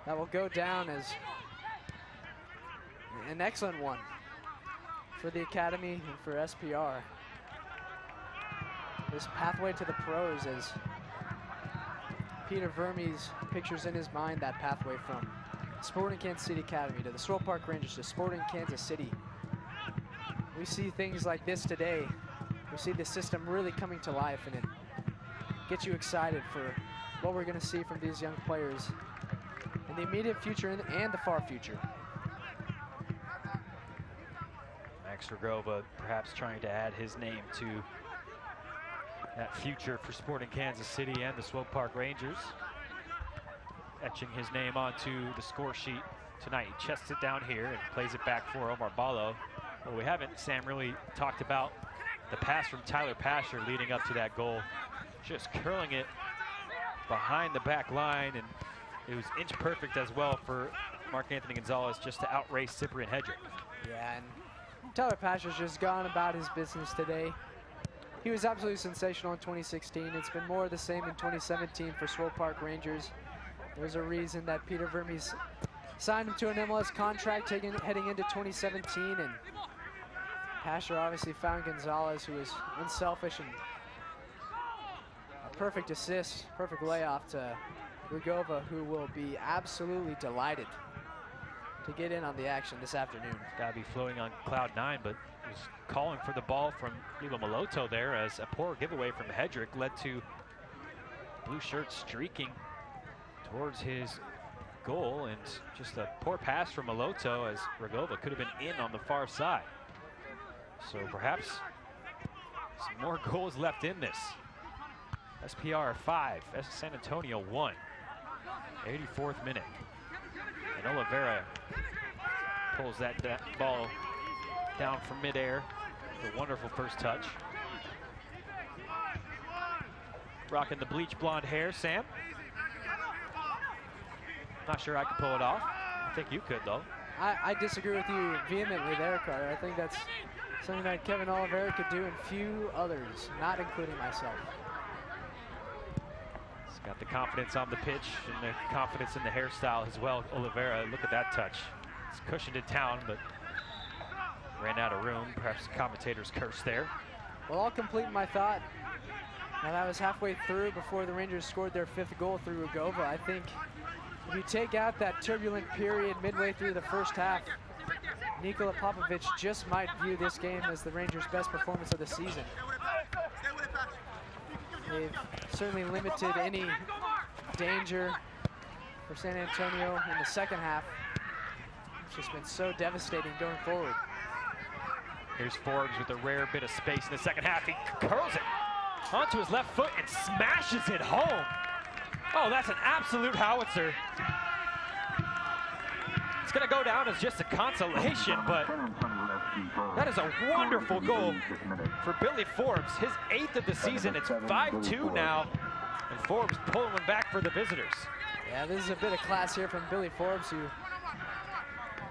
that will go down as an excellent one for the Academy and for SPR. This pathway to the pros, as Peter Vermes pictures in his mind that pathway from Sporting Kansas City Academy to the Swope Park Rangers to Sporting Kansas City. We see things like this today. We see the system really coming to life, and it gets you excited for what we're going to see from these young players in the immediate future and the far future. Max Regova perhaps trying to add his name to that future for Sporting Kansas City and the Swope Park Rangers. Etching his name onto the score sheet tonight. He chests it down here and plays it back for Omar Ballo. Well, we haven't, Sam, really talked about the pass from Tyler Pasher leading up to that goal. Just curling it behind the back line, and it was inch perfect as well for Marc Anthony Gonzales just to outrace Cyprian Hedrick. Yeah, and Tyler Pasher's just gone about his business today. He was absolutely sensational in 2016. It's been more of the same in 2017 for Swope Park Rangers. There's a reason that Peter Vermes signed him to an MLS contract heading into 2017, and Pasher obviously found Gonzales, who was unselfish, and a perfect assist, perfect layoff to Regova, who will be absolutely delighted to get in on the action this afternoon. Got to be floating on cloud 9, but was calling for the ball from Ivo Maloto there, as a poor giveaway from Hedrick led to blue shirt streaking towards his goal, and just a poor pass from Maloto, as Regova could have been in on the far side. So perhaps some more goals left in this. SPR 5, San Antonio 1. 84th minute. And Oliveira pulls that ball down from midair. A wonderful first touch. Rocking the bleach blonde hair, Sam. Not sure I could pull it off. I think you could, though. I disagree with you vehemently there, Carter. I think that's something that Kevin Oliveira could do, and few others, not including myself. He's got the confidence on the pitch and the confidence in the hairstyle as well. Oliveira, look at that touch. It's cushioned it down, but ran out of room. Perhaps the commentators cursed there. Well, I'll complete my thought. Now, that was halfway through before the Rangers scored their 5th goal through Regova. I think if you take out that turbulent period midway through the first half, Nikola Popovic just might view this game as the Rangers' best performance of the season. They've certainly limited any danger for San Antonio in the second half. It's just been so devastating going forward. Here's Forbes with a rare bit of space in the second half. He curls it onto his left foot and smashes it home. Oh, that's an absolute howitzer. It's going to go down as just a consolation, but that is a wonderful goal for Billy Forbes. His 8th of the season. It's 5-2 now, and Forbes pulling one back for the visitors. Yeah, this is a bit of class here from Billy Forbes, who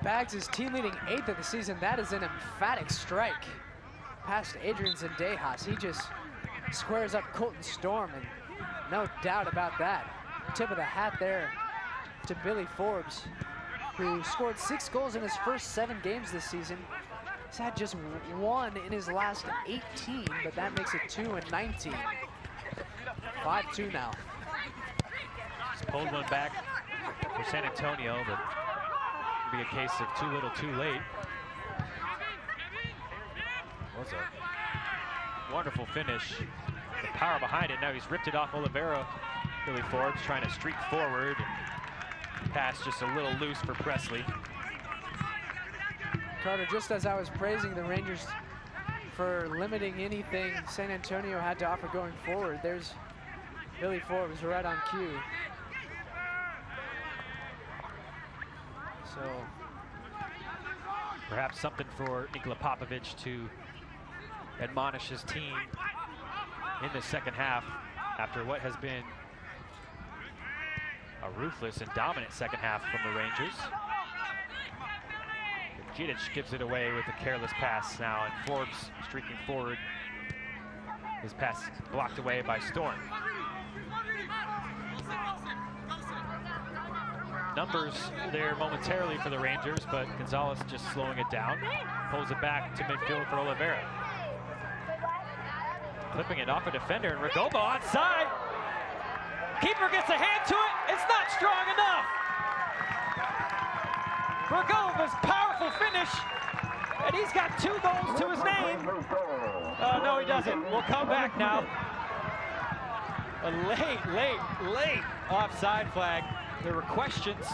bags his team-leading 8th of the season. That is an emphatic strike past Adrian Zendejas. He just squares up Colton Storm, and no doubt about that. Tip of the hat there to Billy Forbes, who scored 6 goals in his first 7 games this season. He's had just 1 in his last 18, but that makes it 2 in 19. 5-2 now. Just pulled one back for San Antonio, but it'll be a case of too little, too late. Was a wonderful finish. The power behind it. Now he's ripped it off Oliveira. Billy Forbes trying to streak forward. Pass just a little loose for Presley. Carter, just as I was praising the Rangers' for limiting anything San Antonio had to offer going forward. There's Billy Forbes right on cue. So perhaps something for Nikola Popovic to admonish his team in the second half after what has been a ruthless and dominant second half from the Rangers. Jitic gives it away with a careless pass now, and Forbes streaking forward. His pass blocked away by Storm. Numbers there momentarily for the Rangers, but Gonzales just slowing it down. Pulls it back to midfield for Oliveira. Clipping it off a defender, and Restrepo onside. Keeper gets a hand to it. It's not strong enough. Restrepo's powerful finish, and he's got 2 goals to his name. No, he doesn't. We'll come back now. A late offside flag. There were questions,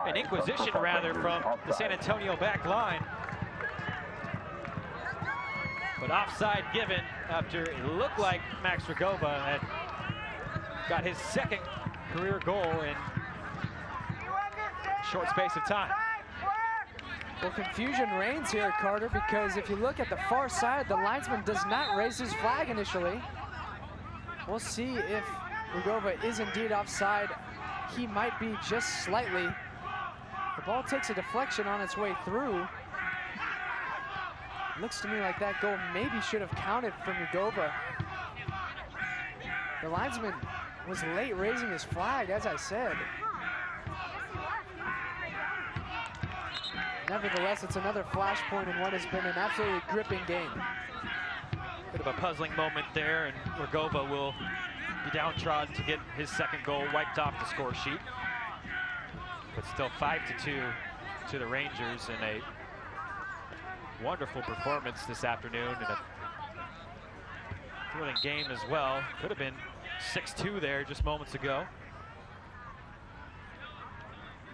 an inquisition rather, from the San Antonio back line. But offside given after it looked like Max Restrepo had got his second career goal in a short space of time. Well, confusion reigns here, Carter, because if you look at the far side, the linesman does not raise his flag initially. We'll see if Restrepo is indeed offside. He might be just slightly. The ball takes a deflection on its way through. Looks to me like that goal maybe should have counted from Restrepo. The linesman was late raising his flag, as I said. Nevertheless, it's another flashpoint in what has been an absolutely gripping game. Bit of a puzzling moment there, and Restrepo will be downtrodden to get his second goal wiped off the score sheet. But still 5-2 to the Rangers in a wonderful performance this afternoon, and a thrilling game as well. Could have been 6-2 there just moments ago.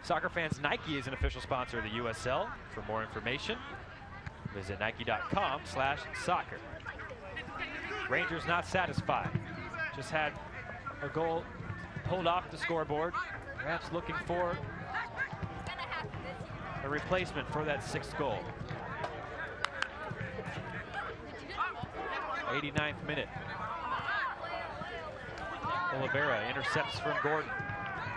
Soccer fans, Nike is an official sponsor of the USL. For more information, visit nike.com/soccer. Rangers not satisfied. Just had a goal pulled off the scoreboard. Perhaps looking for a replacement for that 6th goal. 89th minute. Oliveira intercepts from Gordon.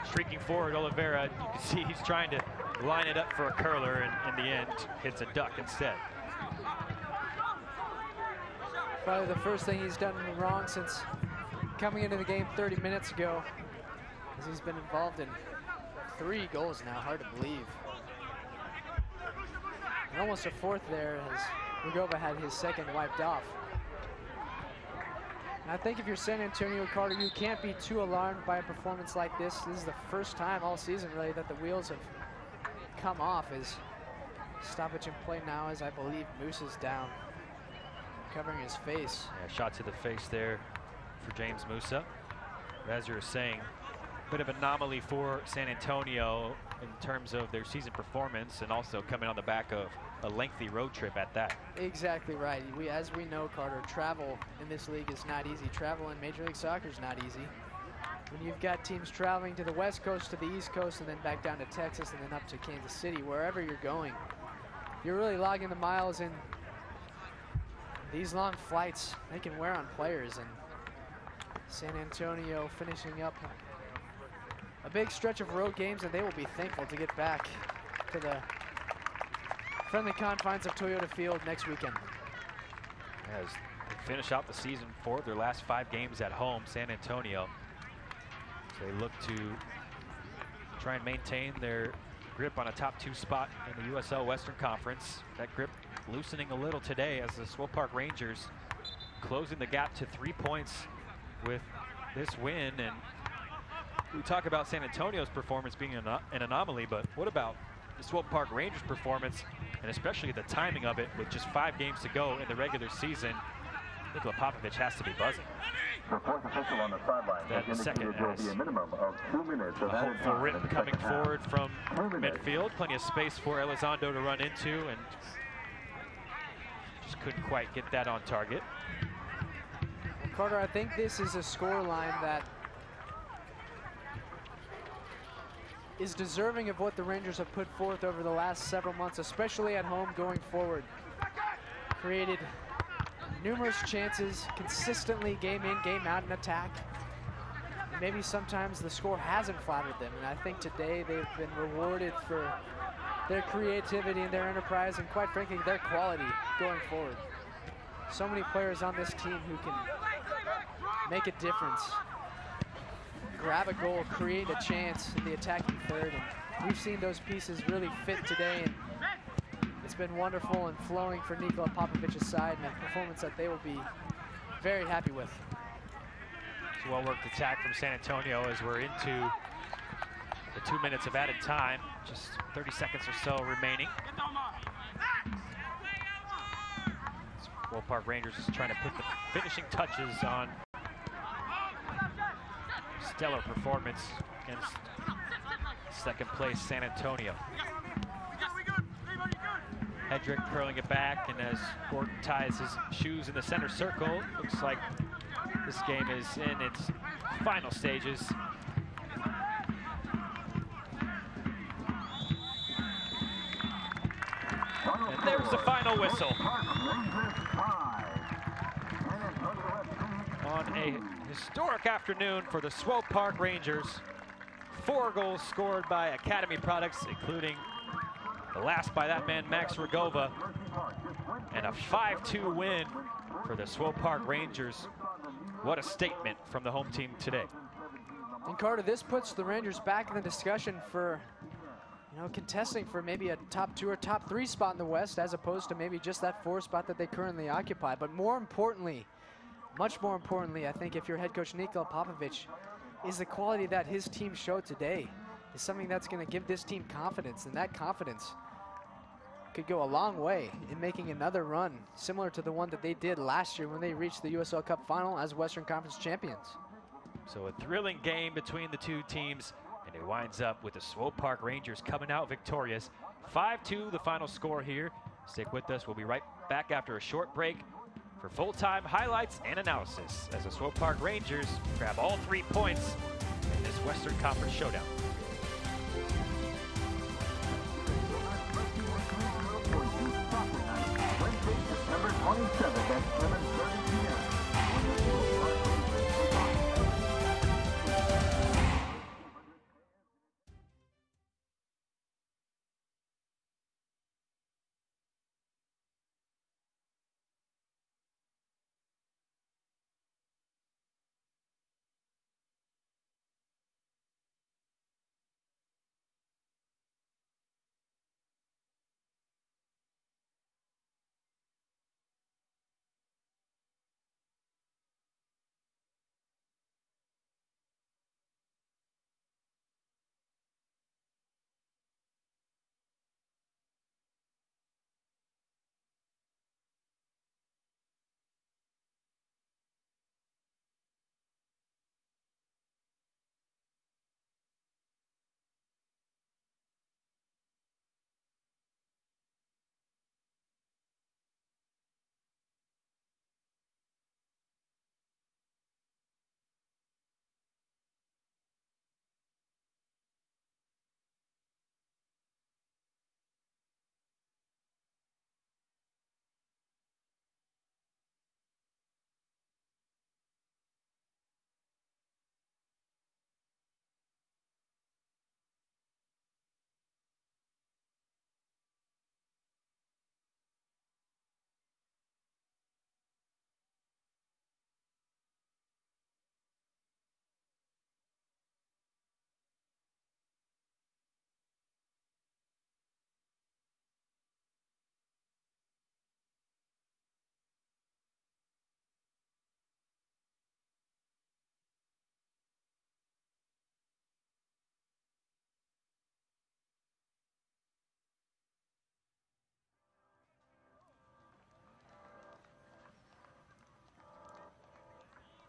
Streaking forward, Oliveira, you can see he's trying to line it up for a curler, and in the end hits a duck instead. Probably the first thing he's done wrong since coming into the game 30 minutes ago, as he's been involved in 3 goals now. Hard to believe. And almost a 4th there, as Restrepo had his second wiped off. And I think if you're San Antonio, Carter, you can't be too alarmed by a performance like this. This is the first time all season, really, that the wheels have come off. As stoppage in play now, as I believe Moose is down, covering his face. Yeah, shot to the face there for James Musa. But as you were saying, a bit of anomaly for San Antonio in terms of their season performance, and also coming on the back of a lengthy road trip at that. Exactly right. As we know, Carter, travel in this league is not easy. Travel in Major League Soccer is not easy. When you've got teams traveling to the West Coast, to the East Coast, and then back down to Texas, and then up to Kansas City, wherever you're going, you're really logging the miles, and these long flights, they can wear on players. And San Antonio finishing up a big stretch of road games, and they will be thankful to get back to the friendly confines of Toyota Field next weekend. As they finish out the season 4 of their last 5 games at home, San Antonio. So they look to try and maintain their grip on a top 2 spot in the USL Western Conference. That grip loosening a little today as the Swope Park Rangers closing the gap to 3 points with this win. And we talk about San Antonio's performance being an anomaly, but what about the Swope Park Rangers performance, and especially the timing of it with just 5 games to go in the regular season? Nikola Popovic has to be buzzing. The 4th official on the sideline has indicated there will be a minimum of 2 minutes of added hopeful time rip coming forward from midfield. Plenty of space for Elizondo to run into, and just couldn't quite get that on target. Well, Carter, I think this is a score line that is deserving of what the Rangers have put forth over the last several months, especially at home going forward. Created numerous chances consistently, game in, game out in attack. And maybe sometimes the score hasn't flattered them, and I think today they've been rewarded for their creativity and their enterprise, and quite frankly, their quality going forward. So many players on this team who can make a difference, grab a goal, create a chance in the attacking third, and we've seen those pieces really fit today, and it's been wonderful and flowing for Nikola Popovic's side, and a performance that they will be very happy with. It's a well-worked attack from San Antonio as we're into the 2 minutes of added time, just 30 seconds or so remaining. Swope Park Rangers is trying to put the finishing touches on stellar performance against second place San Antonio. Hedrick curling it back, and as Gordon ties his shoes in the center circle, looks like this game is in its final stages. And there's the final whistle. On a historic afternoon for the Swope Park Rangers. 4 goals scored by Academy products, including the last by that man, Max Rogova, and a 5-2 win for the Swope Park Rangers. What a statement from the home team today. And Carter, this puts the Rangers back in the discussion for, contesting for maybe a top 2 or top 3 spot in the West, as opposed to maybe just that 4th spot that they currently occupy. But more importantly, much more importantly, I think if you're head coach Nikola Popovic, is the quality that his team showed today is something that's going to give this team confidence, and that confidence could go a long way in making another run similar to the one that they did last year when they reached the USL Cup final as Western Conference champions. So a thrilling game between the two teams, and it winds up with the Swope Park Rangers coming out victorious. 5-2 the final score here. Stick with us. We'll be right back after a short break for full-time highlights and analysis as the Swope Park Rangers grab all 3 points in this Western Conference showdown. September 27th at 7:30 p.m.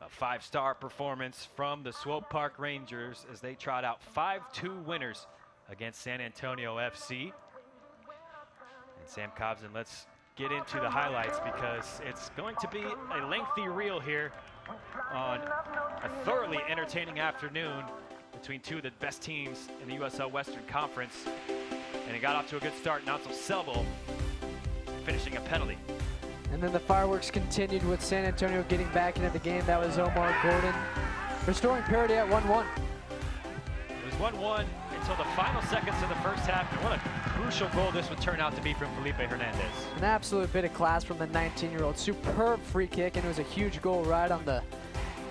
A 5-star performance from the Swope Park Rangers as they trot out 5-2 winners against San Antonio FC. And Sam Cobson, let's get into the highlights because it's going to be a lengthy reel here on a thoroughly entertaining afternoon between two of the best teams in the USL Western Conference. And it got off to a good start. Gonzales finishing a penalty. And then the fireworks continued with San Antonio getting back into the game. That was Omar Gordon restoring parity at 1-1. It was 1-1 until the final seconds of the first half. And what a crucial goal this would turn out to be from Felipe Hernandez. An absolute bit of class from the 19-year-old. Superb free kick, and it was a huge goal right on the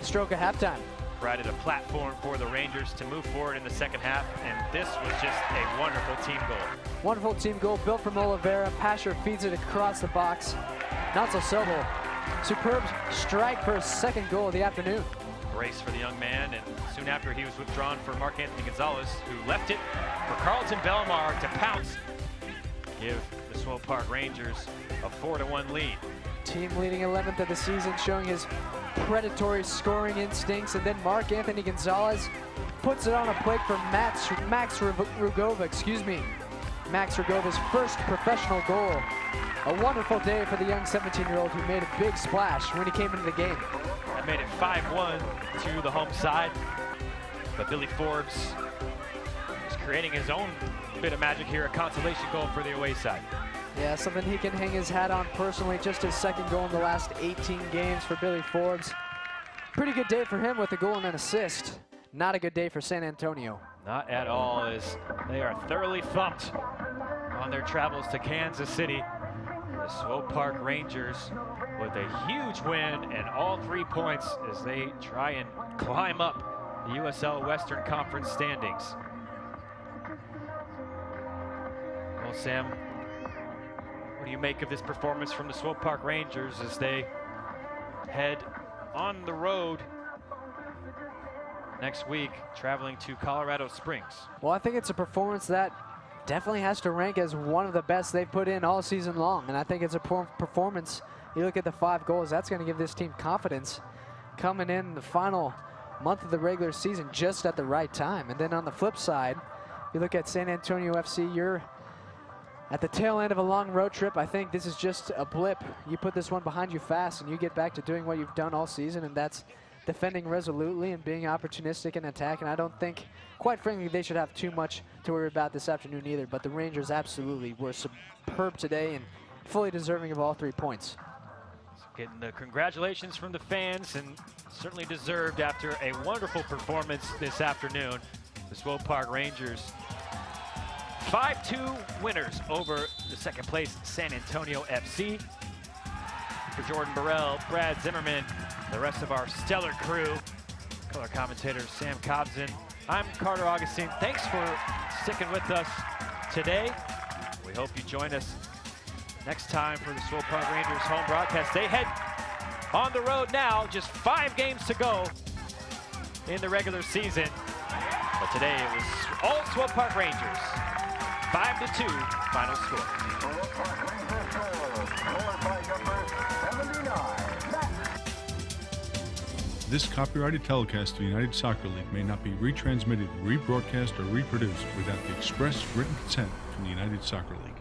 stroke of halftime. Provided a platform for the Rangers to move forward in the second half, and this was just a wonderful team goal. Wonderful team goal built from Oliveira. Pasher feeds it across the box. Gonzales, superb strike for his second goal of the afternoon. Brace for the young man, and soon after he was withdrawn for Marc Gonzales, who left it for Carlton Belmar to pounce, give the Swope Park Rangers a 4-1 lead. Team leading 11th of the season, showing his predatory scoring instincts, and then Marc Gonzales puts it on a plate for Max Rugova, Max Rugova's first professional goal. A wonderful day for the young 17-year-old who made a big splash when he came into the game. That made it 5-1 to the home side, but Billy Forbes is creating his own bit of magic here, a consolation goal for the away side. Yeah, something he can hang his hat on personally. Just his second goal in the last 18 games for Billy Forbes. Pretty good day for him with a goal and an assist. Not a good day for San Antonio. Not at all, as they are thoroughly thumped on their travels to Kansas City. The Swope Park Rangers with a huge win and all 3 points as they try and climb up the USL Western Conference standings. Well, Sam, what do you make of this performance from the Swope Park Rangers as they head on the road next week, traveling to Colorado Springs? Well, I think it's a performance that definitely has to rank as one of the best they've put in all season long. And I think it's a performance, you look at the 5 goals, that's going to give this team confidence coming in the final month of the regular season just at the right time. And then on the flip side, you look at San Antonio FC, you're at the tail end of a long road trip. I think this is just a blip. You put this one behind you fast and you get back to doing what you've done all season, and that's defending resolutely and being opportunistic in attack. And I don't think, quite frankly, they should have too much to worry about this afternoon either. But the Rangers absolutely were superb today and fully deserving of all 3 points. Getting the congratulations from the fans, and certainly deserved after a wonderful performance this afternoon. The Swope Park Rangers 5-2 winners over the second place San Antonio FC. For Jordan Burrell, Brad Zimmerman, the rest of our stellar crew, color commentator Sam Cobson, I'm Carter Augustine. Thanks for sticking with us today. We hope you join us next time for the Swope Park Rangers home broadcast. They head on the road now, just 5 games to go in the regular season. But today it was all Swope Park Rangers. 5-2 final score. This copyrighted telecast of the United Soccer League may not be retransmitted, rebroadcast, or reproduced without the express written consent from the United Soccer League.